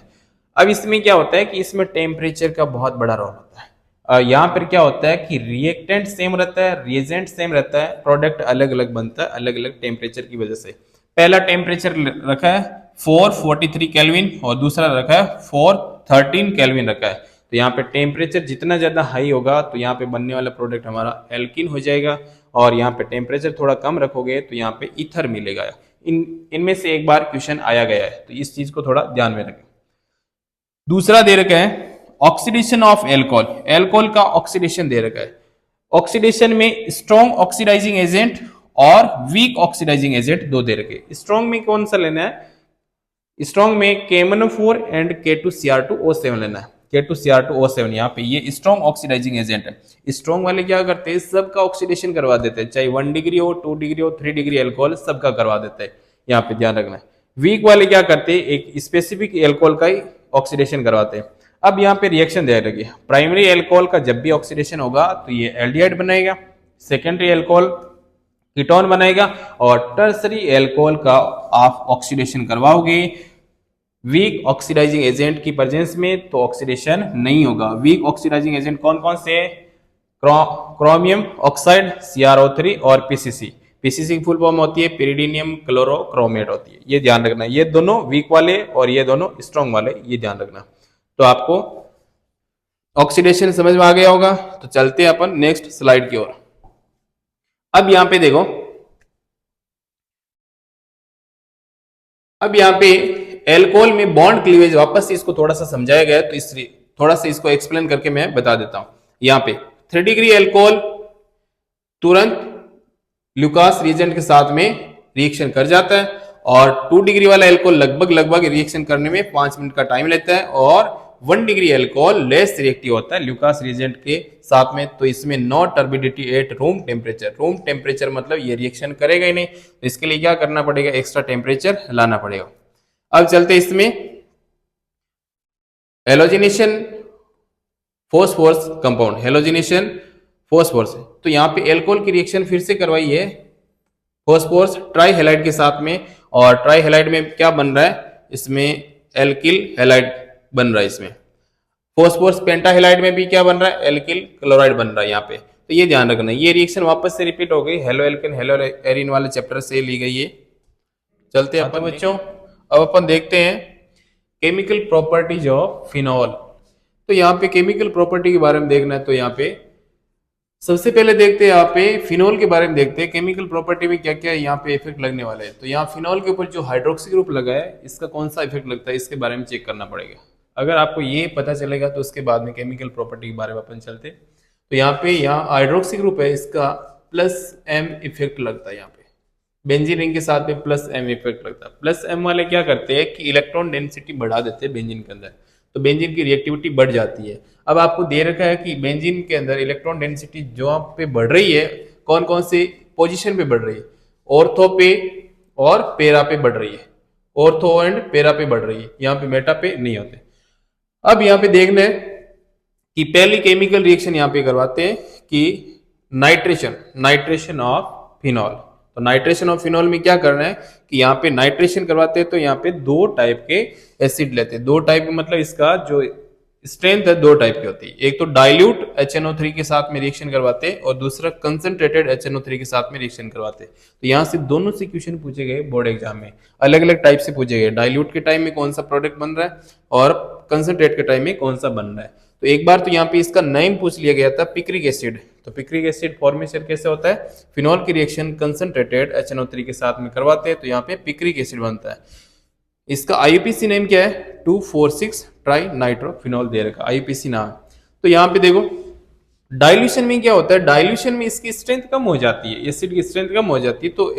अब इसमें क्या होता है कि इसमें टेम्परेचर का बहुत बड़ा रोल होता है। यहाँ पर क्या होता है कि रिएक्टेंट सेम रहता है, रिएजेंट सेम रहता है, प्रोडक्ट अलग अलग बनता है अलग अलग टेम्परेचर की वजह से। पहला टेम्परेचर रखा है 443 केल्विन और दूसरा रखा है 413 केल्विन रखा है। तो यहाँ पे टेम्परेचर जितना ज्यादा हाई होगा तो यहाँ पे बनने वाला प्रोडक्ट हमारा एल्किन हो जाएगा, और यहाँ पे टेम्परेचर थोड़ा कम रखोगे तो यहाँ पे ईथर मिलेगा। इनमें से एक बार क्वेश्चन आया गया है, तो इस चीज को थोड़ा ध्यान में रखें। दूसरा दे रखा है ऑक्सीडेशन ऑफ एल्कोहल। एल्कोहल का ऑक्सीडेशन दे रखा है। ऑक्सीडेशन में स्ट्रॉन्ग ऑक्सीडाइजिंग एजेंट और वीक ऑक्सीडाइजिंग एजेंट दो दे रखे। स्ट्रॉन्ग में कौन सा लेना है? स्ट्रॉन्ग में KMnO4 एंड K2Cr2O7 लेना है। K2Cr2O7 यहाँ पे ये स्ट्रॉन्ग ऑक्सीडाइजिंग एजेंट है। स्ट्रॉन्ग वाले क्या करते हैं, सबका ऑक्सीडेशन करवा देते हैं, चाहे 1 डिग्री हो, 2 डिग्री हो, 3 डिग्री एल्कोहल सबका करवा देते हैं, यहाँ पे ध्यान रखना है। वीक वाले क्या करते हैं, एक स्पेसिफिक एल्कोहल का ही ऑक्सीडेशन करवाते हैं। अब यहाँ पे रिएक्शन दे रखी है, प्राइमरी एल्कोहल का जब भी ऑक्सीडेशन होगा तो ये एल्डिहाइड बनाएगा, सेकेंडरी एल्कोहल कीटोन बनाएगा, और टर्सरी एल्कोहल का आप ऑक्सीडेशन करवाओगे वीक ऑक्सीडाइजिंग एजेंट की प्रेजेंस में, तो ऑक्सीडेशन नहीं होगा। वीक ऑक्सीडाइजिंग एजेंट कौन कौन से? क्रोमियम ऑक्साइड CrO3 और PCC। PCC की फुल फॉर्म होती है पिरिडीनियम क्लोरोक्रोमेट होती है, ये ध्यान रखना। ये दोनों वीक वाले और ये दोनों स्ट्रॉन्ग वाले, ये ध्यान रखना। तो आपको ऑक्सीडेशन समझ में आ गया होगा। तो चलते हैं अपन नेक्स्ट स्लाइड की ओर। अब यहां पे देखो, अब यहां पे एल्कोहल में बॉन्ड क्लीवेज वापस से इसको थोड़ा सा समझाया गया है, तो इस थोड़ा सा इसको एक्सप्लेन करके मैं बता देता हूं। यहां पे 3 डिग्री एल्कोहल तुरंत ल्यूकास रिएजेंट के साथ में रिएक्शन कर जाता है, और 2 डिग्री वाला एल्कोहल लगभग रिएक्शन करने में 5 मिनट का टाइम लेता है, और 1 डिग्री एल्कोहल लेस रिएक्टिव होता है ल्यूकास रिएजेंट के साथ में। तो इसमें no turbidity at room temperature. Room temperature मतलब ये रिएक्शन करेगा ही नहीं, तो इसके लिए क्या करना पड़ेगा, एक्स्ट्रा टेम्परेचर लाना पड़ेगा। अब चलते इसमें halogenation phosphorus compound, halogenation phosphorus. तो यहाँ पे एल्कोहल की रिएक्शन फिर से करवाई है फोस्फोरस ट्राइहेलाइड के साथ में, और ट्राइहेलाइड में क्या बन रहा है, इसमें एल्किल हेलाइड बन रहा है। इसमें फोस्फोरस पेंटाहेलाइड में भी क्या बन रहा है, एल्किल क्लोराइड बन रहा है यहाँ पे। तो ये ध्यान रखना, ये रिएक्शन वापस से रिपीट हो गई, हेलो एल्केन हेलो एरीन वाले चैप्टर से ली गई है। चलते हैं अपन बच्चों, अब अपन देखते हैं केमिकल प्रॉपर्टीज ऑफ फिनॉल। तो यहाँ पे केमिकल प्रॉपर्टी के बारे में देखना है, तो यहाँ पे सबसे पहले देखते हैं यहाँ पे फिनॉल के बारे में देखते हैं केमिकल प्रॉपर्टी में क्या क्या यहाँ पे इफेक्ट लगने वाला है। तो यहाँ फिनॉल के ऊपर जो हाइड्रोक्सी ग्रुप लगा है, इसका कौन सा इफेक्ट लगता है, इसके बारे में चेक करना पड़ेगा। अगर आपको ये पता चलेगा तो उसके बाद में केमिकल प्रॉपर्टी के बारे में अपन चलते। तो यहाँ पे यहाँ हाइड्रोक्सी ग्रुप है, इसका +M इफेक्ट लगता है। यहाँ पे बेंजीन रिंग के साथ में +M इफेक्ट लगता है। +M वाले क्या करते हैं कि इलेक्ट्रॉन डेंसिटी बढ़ा देते हैं बेंजीन के अंदर, तो बेंजीन की रिएक्टिविटी बढ़ जाती है। अब आपको दे रखा है कि बेंजीन के अंदर इलेक्ट्रॉन डेंसिटी जो आप पे बढ़ रही है, कौन कौन से पोजीशन पे बढ़ रही है, ऑर्थो पे और पेरा पे बढ़ रही है, ऑर्थो एंड पेरा पे बढ़ रही है, यहाँ पे मेटा पे नहीं होते। अब यहाँ पे देखना है कि पहली केमिकल रिएक्शन यहाँ पे करवाते हैं कि नाइट्रेशन ऑफ फिनॉल। तो नाइट्रेशन ऑफ फिनॉल में क्या करना है कि यहाँ पे नाइट्रेशन करवाते हैं, तो यहाँ पे 2 टाइप के एसिड लेते हैं। 2 टाइप मतलब इसका जो स्ट्रेंथ है 2 टाइप की होती है। एक तो डाइल्यूट HNO3 के साथ में रिएक्शन करवाते हैं, और दूसरा कंसंट्रेटेड HNO3 के साथ में रिएक्शन करवाते हैं। तो यहाँ से दोनों से क्वेश्चन पूछे गए बोर्ड एग्जाम में, अलग अलग टाइप से पूछे गए। डाइल्यूट के टाइम में कौन सा प्रोडक्ट बन रहा है, और कंसंट्रेट के टाइम में कौन सा बन रहा है। तो एक बार तो यहाँ पे इसका नेम पूछ लिया गया था, पिक्रिक एसिड। तो पिक्रिक एसिड फॉर्मेशन कैसे होता है, फिनॉल की रिएक्शन कंसंट्रेटेड HNO3 के साथ में करवाते हैं, तो यहाँ पे पिक्रिक एसिड बनता है। इसका IUPAC नेम क्या है, 2,4,6 ट्राई नाइट्रोफिनॉल दे रखा, IUPAC नाम। तो यहाँ पे देखो डाइल्यूशन में क्या होता है, डाइल्यूशन में इसकी स्ट्रेंथ कम हो जाती है, एसिड की स्ट्रेंथ कम हो जाती है, तो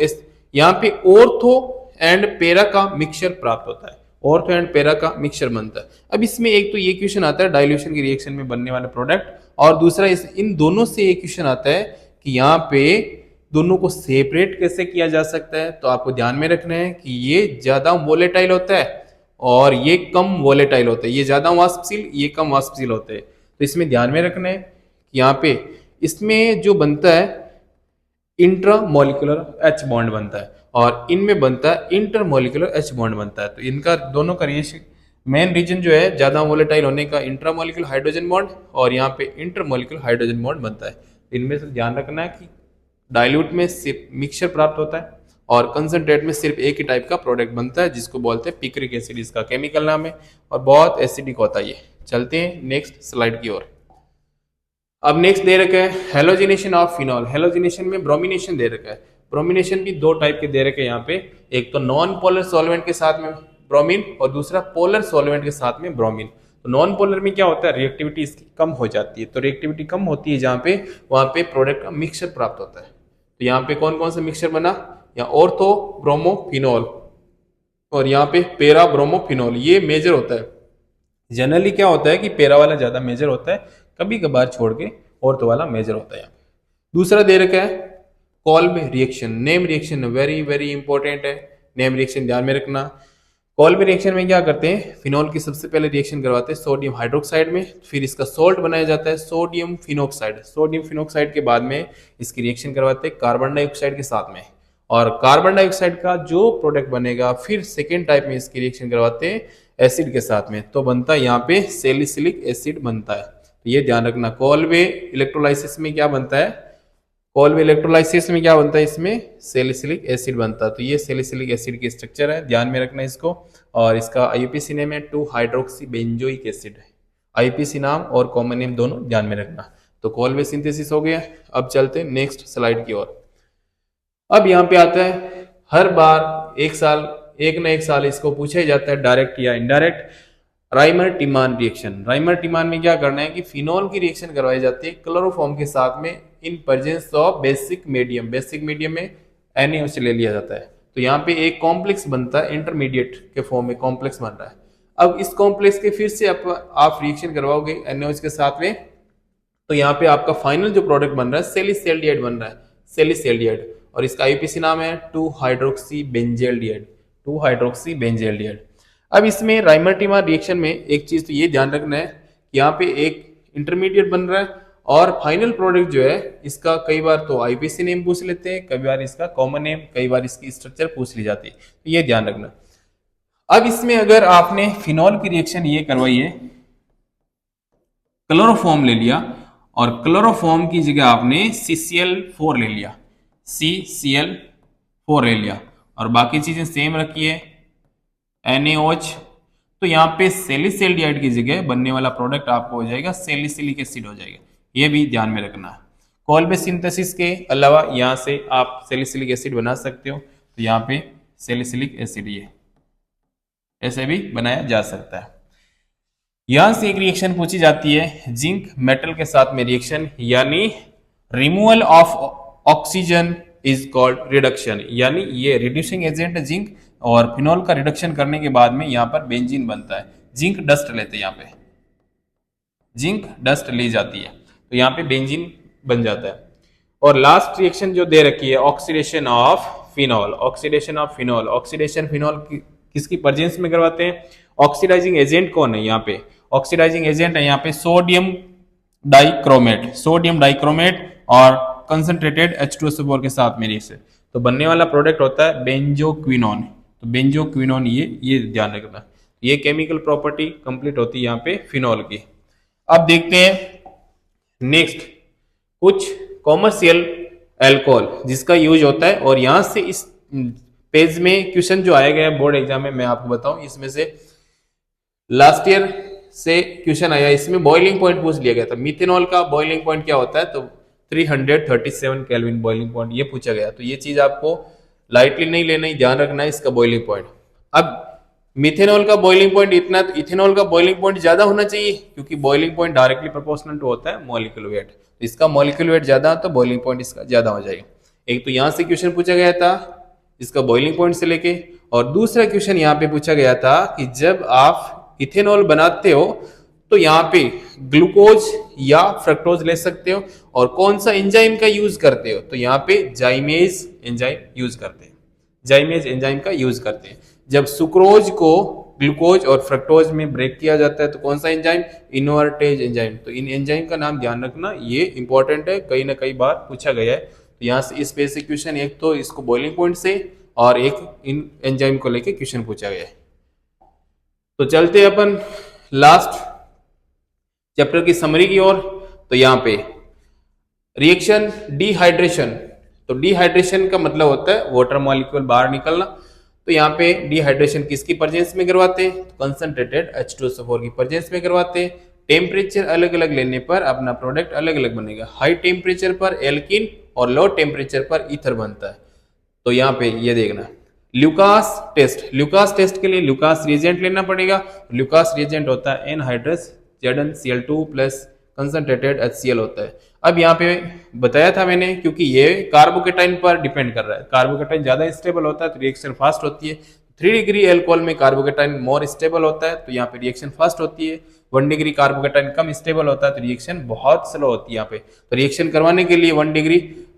यहाँ पे ऑर्थो एंड पेरा का मिक्सचर प्राप्त होता है, ऑर्थो एंड पेरा का मिक्सचर बनता है। अब इसमें एक तो ये क्वेश्चन आता है डाइल्यूशन की रिएक्शन में बनने वाले प्रोडक्ट और दूसरा इन दोनों से एक क्वेश्चन आता है कि यहाँ पे दोनों को सेपरेट कैसे किया जा सकता है। तो आपको ध्यान में रखना है कि ये ज्यादा वोलेटाइल होता है और ये कम वोलेटाइल होता है, ये ज्यादा वाष्पशील, ये कम वाष्पशील होते हैं। तो इसमें ध्यान में रखना है कि यहाँ पे इसमें जो बनता है इंट्रामोलिकुलर एच बॉन्ड बनता है और इनमें बनता है इंटरमोलिकुलर एच बॉन्ड बनता है। तो इनका दोनों का रिएक्शन मेन रीजन जो है ज्यादा वोलेटाइल होने का इंट्रामोलिकुलर हाइड्रोजन बॉन्ड और यहाँ पे इंटरमोलिकुलर हाइड्रोजन बॉन्ड बनता है। इनमें से ध्यान रखना है कि डाइल्यूट में सिर्फ मिक्सचर प्राप्त होता है और कंसंट्रेट में सिर्फ एक ही टाइप का प्रोडक्ट बनता है जिसको बोलते हैं पिक्रिक एसिड, इसका केमिकल नाम है और बहुत एसिडिक होता है ये। चलते हैं नेक्स्ट स्लाइड की ओर। अब नेक्स्ट दे रखा है हेलोजिनेशन ऑफ फिनॉल। हेलोजिनेशन में ब्रोमिनेशन दे रखा है। ब्रोमिनेशन भी दो टाइप के दे रखे हैं यहाँ पे, एक तो नॉन पोलर सॉल्वेंट के साथ में ब्रोमीन और दूसरा पोलर सॉल्वेंट के साथ में ब्रोमीन। तो नॉन पोलर में क्या होता है, रिएक्टिविटी इसकी कम हो जाती है। तो रिएक्टिविटी कम होती है जहाँ पे वहां पे प्रोडक्ट का मिक्सचर प्राप्त होता है। तो यहाँ पे कौन कौन सा मिक्सचर बना, यहाँ ऑर्थो ब्रोमोफिनॉल और यहाँ पे पेरा ब्रोमोफिनॉल, ये मेजर होता है। जनरली क्या होता है कि पेरा वाला ज्यादा मेजर होता है, कभी कभार छोड़ के ऑर्थो वाला मेजर होता है। दूसरा दे रखा है Kolbe reaction. Name reaction very very important है, नेम रिएक्शन ध्यान में रखना। कॉल्ब रिएक्शन में क्या करते हैं, फिनॉल की सबसे पहले रिएक्शन करवाते हैं सोडियम हाइड्रोक्साइड में, फिर इसका सोल्ट बनाया जाता है सोडियम फिनोक्साइड। सोडियम फिनोक्साइड के बाद में इसकी रिएक्शन करवाते हैं कार्बन डाइऑक्साइड के साथ में और कार्बन डाइऑक्साइड का जो प्रोडक्ट बनेगा फिर सेकेंड टाइप में इसकी रिएक्शन करवाते हैं एसिड के साथ में, तो बनता है यहाँ पे सैलिसिलिक एसिड बनता है। तो ये ध्यान रखना। कॉल्वे इलेक्ट्रोलाइसिस में क्या बनता है, कॉल्वे इलेक्ट्रोलाइसिस में क्या बनता है, इसमें सैलिसिलिक एसिड बनता है। तो ये सैलिसिलिक एसिड की स्ट्रक्चर है, ध्यान में रखना इसको। और इसका आईयूपीसी नेम है 2 हाइड्रोक्सी बेंजोइक एसिड है। आईयूपीसी नाम और कॉमन नेम दोनों ध्यान में रखना। तो कॉल्वे सिंथेसिस हो गया। अब चलते हैं नेक्स्ट स्लाइड की ओर। अब यहाँ पे आता है हर बार एक ना एक साल इसको पूछा ही जाता है डायरेक्ट या इनडायरेक्ट, राइमर टिमान रिएक्शन। राइमर टिमान में क्या करना है कि फिनॉल की रिएक्शन करवाई जाती है क्लोरोफॉर्म के साथ में in presence of basic medium. Basic medium में NaOH ले लिया जाता है। तो यहाँ पे एक कॉम्प्लेक्स बनता है, इंटरमीडिएट के फॉर्म में कॉम्प्लेक्स बन रहा है। अब इस कॉम्प्लेक्स के फिर से आप रिएक्शन करवाओगे NaOH के साथ में, तो यहाँ पे आपका फाइनल जो प्रोडक्ट बन रहा है सैलिसैल्डिहाइड बन रहा है, सैलिसैल्डिहाइड। और इसका आईयूपीसी नाम है 2 हाइड्रोक्सी बेंजेल्डिहाइड, 2 हाइड्रोक्सी बेंजेल्डिहाइड। अब इसमें राइमर टिमान रिएक्शन में एक चीज तो ये ध्यान रखना है कि यहाँ पे एक इंटरमीडिएट बन रहा है और फाइनल प्रोडक्ट जो है इसका कई बार तो आईयूपीसी नेम पूछ लेते हैं, कई बार इसका कॉमन नेम, कई बार इसकी स्ट्रक्चर पूछ ली जाती है। तो ये ध्यान रखना। अब इसमें अगर आपने फिनॉल की रिएक्शन ये करवाई है, क्लोरोफॉर्म ले लिया और क्लोरोफॉर्म की जगह आपने CCl4 ले लिया, CCl4 ले लिया और बाकी चीजें सेम रखी है NaOH, तो यहाँ पे सैलिसैल्डिहाइड की जगह बनने वाला प्रोडक्ट आपको हो जाएगा सैलिसिलिक एसिड हो जाएगा। ये भी ध्यान में रखना है। कॉल्बे सिंथेसिस के अलावा यहाँ से आप सैलिसिलिक एसिड बना सकते हो। तो यहाँ पे सैलिसिलिक एसिड ये ऐसे भी बनाया जा सकता है। यहां से एक रिएक्शन पूछी जाती है जिंक मेटल के साथ में रिएक्शन, यानी removal of oxygen is called reduction, यानी ये रिड्यूसिंग एजेंट है जिंक और फिनॉल का रिडक्शन करने के बाद में यहाँ पर बेंजीन बनता है। जिंक डस्ट लेते हैं, यहाँ पे जिंक डस्ट ली जाती है तो यहाँ पे बेंजीन बन जाता है। और लास्ट रिएक्शन जो दे रखी है oxidation of phenol. Oxidation of phenol, oxidation phenol किसकी प्रेजेंस में करवाते हैं, ऑक्सीडाइजिंग एजेंट कौन है, यहाँ पे ऑक्सीडाइजिंग एजेंट है यहाँ पे सोडियम डाइक्रोमेट, सोडियम डाइक्रोमेट और कंसंट्रेटेड H2SO4 के साथ में रिएक्शन, तो बनने वाला प्रोडक्ट होता है बेंजोक्विनोन। तो बेंजोक्विनोन ये ध्यान रखना, ये केमिकल प्रॉपर्टी कंप्लीट होती है यहाँ पे फिनॉल की। अब देखते हैं नेक्स्ट कुछ कॉमर्शियल एल्कोहल जिसका यूज होता है, और यहां से इस पेज में क्वेश्चन जो आया गया बोर्ड एग्जाम में मैं आपको बताऊं, इसमें से लास्ट ईयर से क्वेश्चन आया, इसमें बॉइलिंग पॉइंट पूछ लिया गया था। मिथेनॉल का बॉइलिंग पॉइंट क्या होता है, तो 337 केल्विन बॉइलिंग पॉइंट ये पूछा गया। तो ये चीज आपको लाइटली नहीं लेना ही, ध्यान रखना है इसका बॉइलिंग पॉइंट। अब मिथेनॉल का बॉइलिंग पॉइंट इतना, तो इथेनॉल का बॉइलिंग पॉइंट ज्यादा होना चाहिए क्योंकि boiling point directly proportional to होता है मॉलिक्यूल वेट। तो इसका मॉलिक्यूल वेट ज्यादा तो बॉइलिंग पॉइंट इसका ज्यादा हो जाएगा। एक तो यहां से क्वेश्चन पूछा गया था इसका बॉइलिंग पॉइंट से लेके, और दूसरा क्वेश्चन यहाँ पे पूछा गया था कि जब आप इथेनॉल बनाते हो तो यहाँ पे ग्लूकोज या फ्रक्टोज ले सकते हो। और कौन सा एंजाइम का यूज करते हो, तो यहाँ पे जाइमेज एंजाइम यूज करते हैं, जाइमेज एंजाइम का यूज करते हैं। जब सुक्रोज को ग्लूकोज और फ्रक्टोज में ब्रेक किया जाता है तो कौन सा एंजाइम, इनवर्टेज एंजाइम। तो इन एंजाइम का नाम ध्यान रखना, ये इंपॉर्टेंट है, कई ना कई बार पूछा गया है। तो यहाँ से इस बेसिक क्वेश्चन, एक तो इसको बॉइलिंग पॉइंट से और एक इन एंजाइम को लेके क्वेश्चन पूछा गया है। तो चलते हैं अपन लास्ट चैप्टर की समरी की ओर। तो यहाँ पे रिएक्शन डिहाइड्रेशन, तो डिहाइड्रेशन का मतलब होता है वाटर मॉलिक्यूल बाहर निकलना। तो यहाँ पे डिहाइड्रेशन किसकी प्रेजेंस में करवाते हैं, तो कंसंट्रेटेड H2SO4 की प्रेजेंस में करवाते हैं। टेम्परेचर अलग अलग लेने पर अपना प्रोडक्ट अलग अलग बनेगा। हाई टेम्परेचर पर एल्किन और लो टेम्परेचर पर ईथर बनता है। तो यहाँ पे ये देखना, ल्यूकास टेस्ट, ल्यूकास टेस्ट के लिए ल्यूकास रिएजेंट लेना पड़ेगा। ल्यूकास रिएजेंट होता है anhydrous ZnCl2 plus concentrated HCl होता है। अब यहाँ पे बताया था मैंने, क्योंकि ये कार्बोकेटाइन पर डिपेंड कर रहा है, कार्बोकेटाइन ज्यादा स्टेबल होता है तो रिएक्शन फास्ट होती है। 3 डिग्री एल्कोहल में कार्बोकेटाइन मोर स्टेबल होता है तो यहाँ पे रिएक्शन फास्ट होती है। 1 डिग्री कार्बोकेटाइन कम स्टेबल होता है तो रिएक्शन बहुत स्लो होती है यहाँ पे। तो रिएक्शन करवाने के लिए 1 डिग्री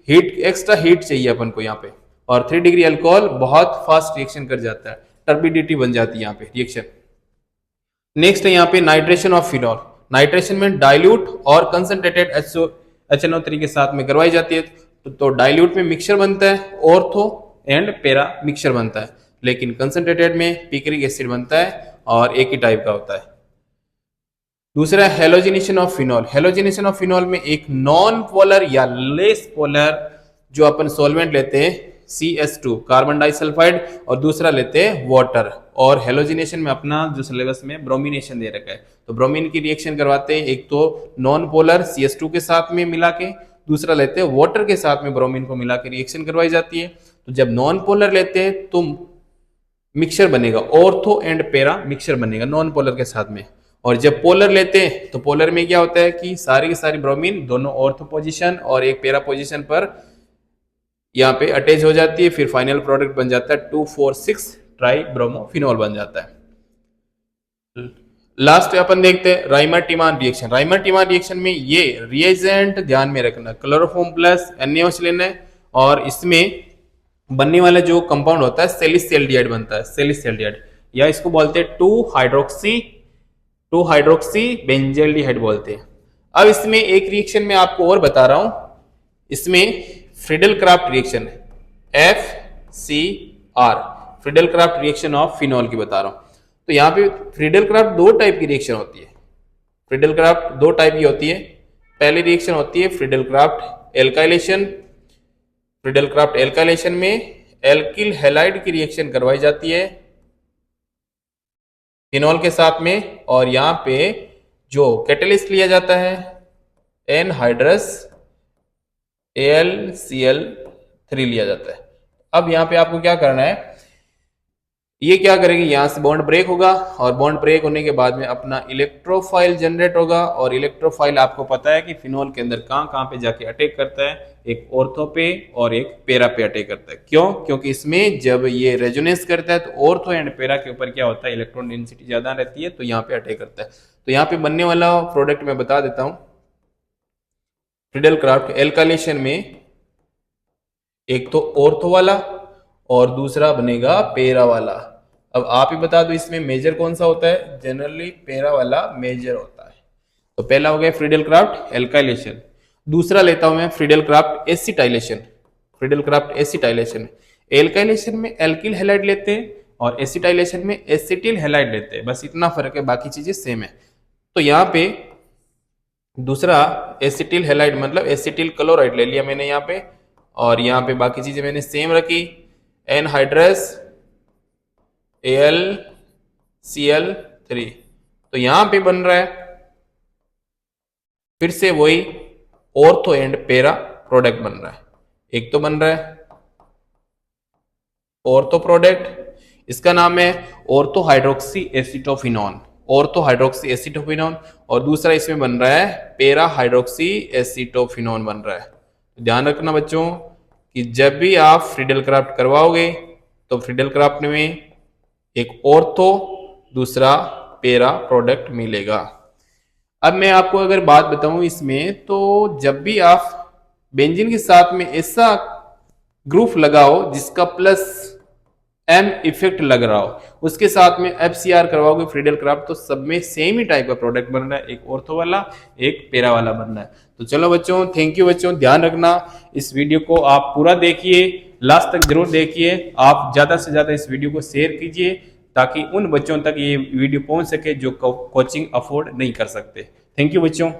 हीट, एक्स्ट्रा हीट चाहिए अपन को यहाँ पे। और 3 डिग्री अल्कोहल बहुत फास्ट रिएक्शन कर जाता है, टर्बिडिटी बन जाती है यहाँ पे रिएक्शन। नेक्स्ट है यहाँ पे नाइट्रेशन ऑफ फिनॉल। नाइट्रेशन में डाइल्यूट और कंसंट्रेटेड HNO3 के साथ में करवाई जाती है। तो डाइल्यूट में मिक्सचर बनता है, ऑर्थो एंड पैरा मिक्सचर बनता है, लेकिन कंसंट्रेटेड में पिक्रिक एसिड बनता है और एक ही टाइप का होता है। दूसरा halogenation of phenol. Halogenation of phenol में एक नॉन पोलर या लेस पोलर जो अपन सॉल्वेंट लेते हैं CS2 कार्बन डाइसल्फाइड, और दूसरा लेते हैं वाटर। और हेलोजिनेशन में अपना जो सिलेबस में ब्रोमिनेशन दे रखा है, तो ब्रोमीन की रिएक्शन करवाते हैं, एक तो नॉन पोलर CS2 के साथ में मिला के, दूसरा लेते हैं वाटर के साथ में ब्रोमीन को मिला के रिएक्शन करवाई जाती है। तो जब नॉन पोलर लेते हैं तो मिक्सचर बनेगा, ऑर्थो एंड पैरा मिक्सचर बनेगा नॉन पोलर के साथ में। और जब पोलर लेते हैं तो पोलर में क्या होता है कि सारी की सारी ब्रोमीन दोनों ऑर्थो पोजीशन और एक पैरा पोजीशन पर यहाँ पे अटैच हो जाती है, फिर फाइनल प्रोडक्ट बन जाता है 2,4,6 ट्राई ब्रोमोफिनॉल बन जाता है। लास्ट अपन देखते हैं राइमर टिमान रिएक्शन। राइमर टिमान रिएक्शन में ये रिएजेंट ध्यान में रखना, क्लोरोफॉर्म प्लस NaOH लेना है, और इसमें बनने वाला जो कंपाउंड होता है सेलिसिल्डिहाइड बनता है, सेलिसिल्डिहाइड, या इसको बोलते हैं 2 हाइड्रोक्सी बेंजल्डिहाइड बोलते हैं। अब इसमें एक रिएक्शन में आपको और बता रहा हूं, इसमें Friedel craft reaction FCR, Friedel craft reaction of phenol की बता रहा हूं। तो यहाँ पे फ्रीडल क्राफ्ट 2 टाइप की रिएक्शन होती है, फ्रीडल क्राफ्ट 2 टाइप की होती है। पहली रिएक्शन होती है Friedel craft alkylation. Friedel craft alkylation में एल्किल हैलाइड की रिएक्शन करवाई जाती है फिनॉल के साथ में, और यहाँ पे जो कैटलिस्ट लिया जाता है एनहाइड्रस AlCl3 लिया जाता है। अब यहाँ पे आपको क्या करना है, ये क्या करेगी, यहां से बॉन्ड ब्रेक होगा, और बॉन्ड ब्रेक होने के बाद में अपना इलेक्ट्रोफाइल जनरेट होगा। और इलेक्ट्रोफाइल आपको पता है कि फिनॉल के अंदर कहां कहां पे जाके अटैक करता है, एक ऑर्थो पे और एक पैरा पे अटैक करता है। क्यों, क्योंकि इसमें जब ये रेजोनेंस करता है तो ऑर्थो एंड पैरा के ऊपर क्या होता है, इलेक्ट्रॉन डेंसिटी ज्यादा रहती है, तो यहाँ पे अटैक करता है। तो यहाँ पे बनने वाला प्रोडक्ट मैं बता देता हूं, फ्रीडल क्राफ्ट एल्काइलेशन में एक तो ऑर्थो वाला और दूसरा बनेगा पैरा वाला। अब आप ही बता दो इसमें मेजर कौन सा होता है, जनरली पैरा वाला मेजर होता है। तो पहला हो गया फ्रीडल क्राफ्ट एल्काइलेशन। दूसरा लेता हूं मैं Friedel craft acetylation. Friedel craft acetylation, alkylation में एल्किल हैलाइड लेते हैं और एसिटाइलेशन में एसिटिल हैलाइड लेते हैं, बस इतना फर्क है, बाकी चीजें सेम है। तो यहाँ पे दूसरा एसिटिल हैलाइड मतलब एसिटिल क्लोराइड ले लिया मैंने यहाँ पे, और यहाँ पे बाकी चीजें मैंने सेम रखी, एनहाइड्रस AlCl3। तो यहां पे बन रहा है फिर से वही ऑर्थो एंड पैरा प्रोडक्ट बन रहा है। एक तो बन रहा है ऑर्थो प्रोडक्ट, इसका नाम है ortho hydroxy acetophenone, ortho hydroxy acetophenone, और दूसरा इसमें बन रहा है पैरा हाइड्रोक्सी एसिटोफिनॉन बन रहा है। ध्यान रखना बच्चों कि जब भी आप फ्रीडल क्राफ्ट करवाओगे तो फ्रीडल क्राफ्ट में एक ऑर्थो दूसरा पैरा प्रोडक्ट मिलेगा। अब मैं आपको अगर बात बताऊं इसमें, तो जब भी आप बेंजीन के साथ में ऐसा ग्रुप लगाओ जिसका प्लस एम इफेक्ट लग रहा हो, उसके साथ में FCR करवाओगे फ्रीडल क्राफ्ट, तो सब में सेम ही टाइप का प्रोडक्ट बन रहा है, एक ऑर्थो वाला एक पैरा वाला बन रहा है। तो चलो बच्चों, थैंक यू बच्चों, ध्यान रखना इस वीडियो को आप पूरा देखिए, लास्ट तक जरूर देखिए। आप ज्यादा से ज्यादा इस वीडियो को शेयर कीजिए ताकि उन बच्चों तक ये वीडियो पहुंच सके जो कोचिंग अफोर्ड नहीं कर सकते। थैंक यू बच्चों।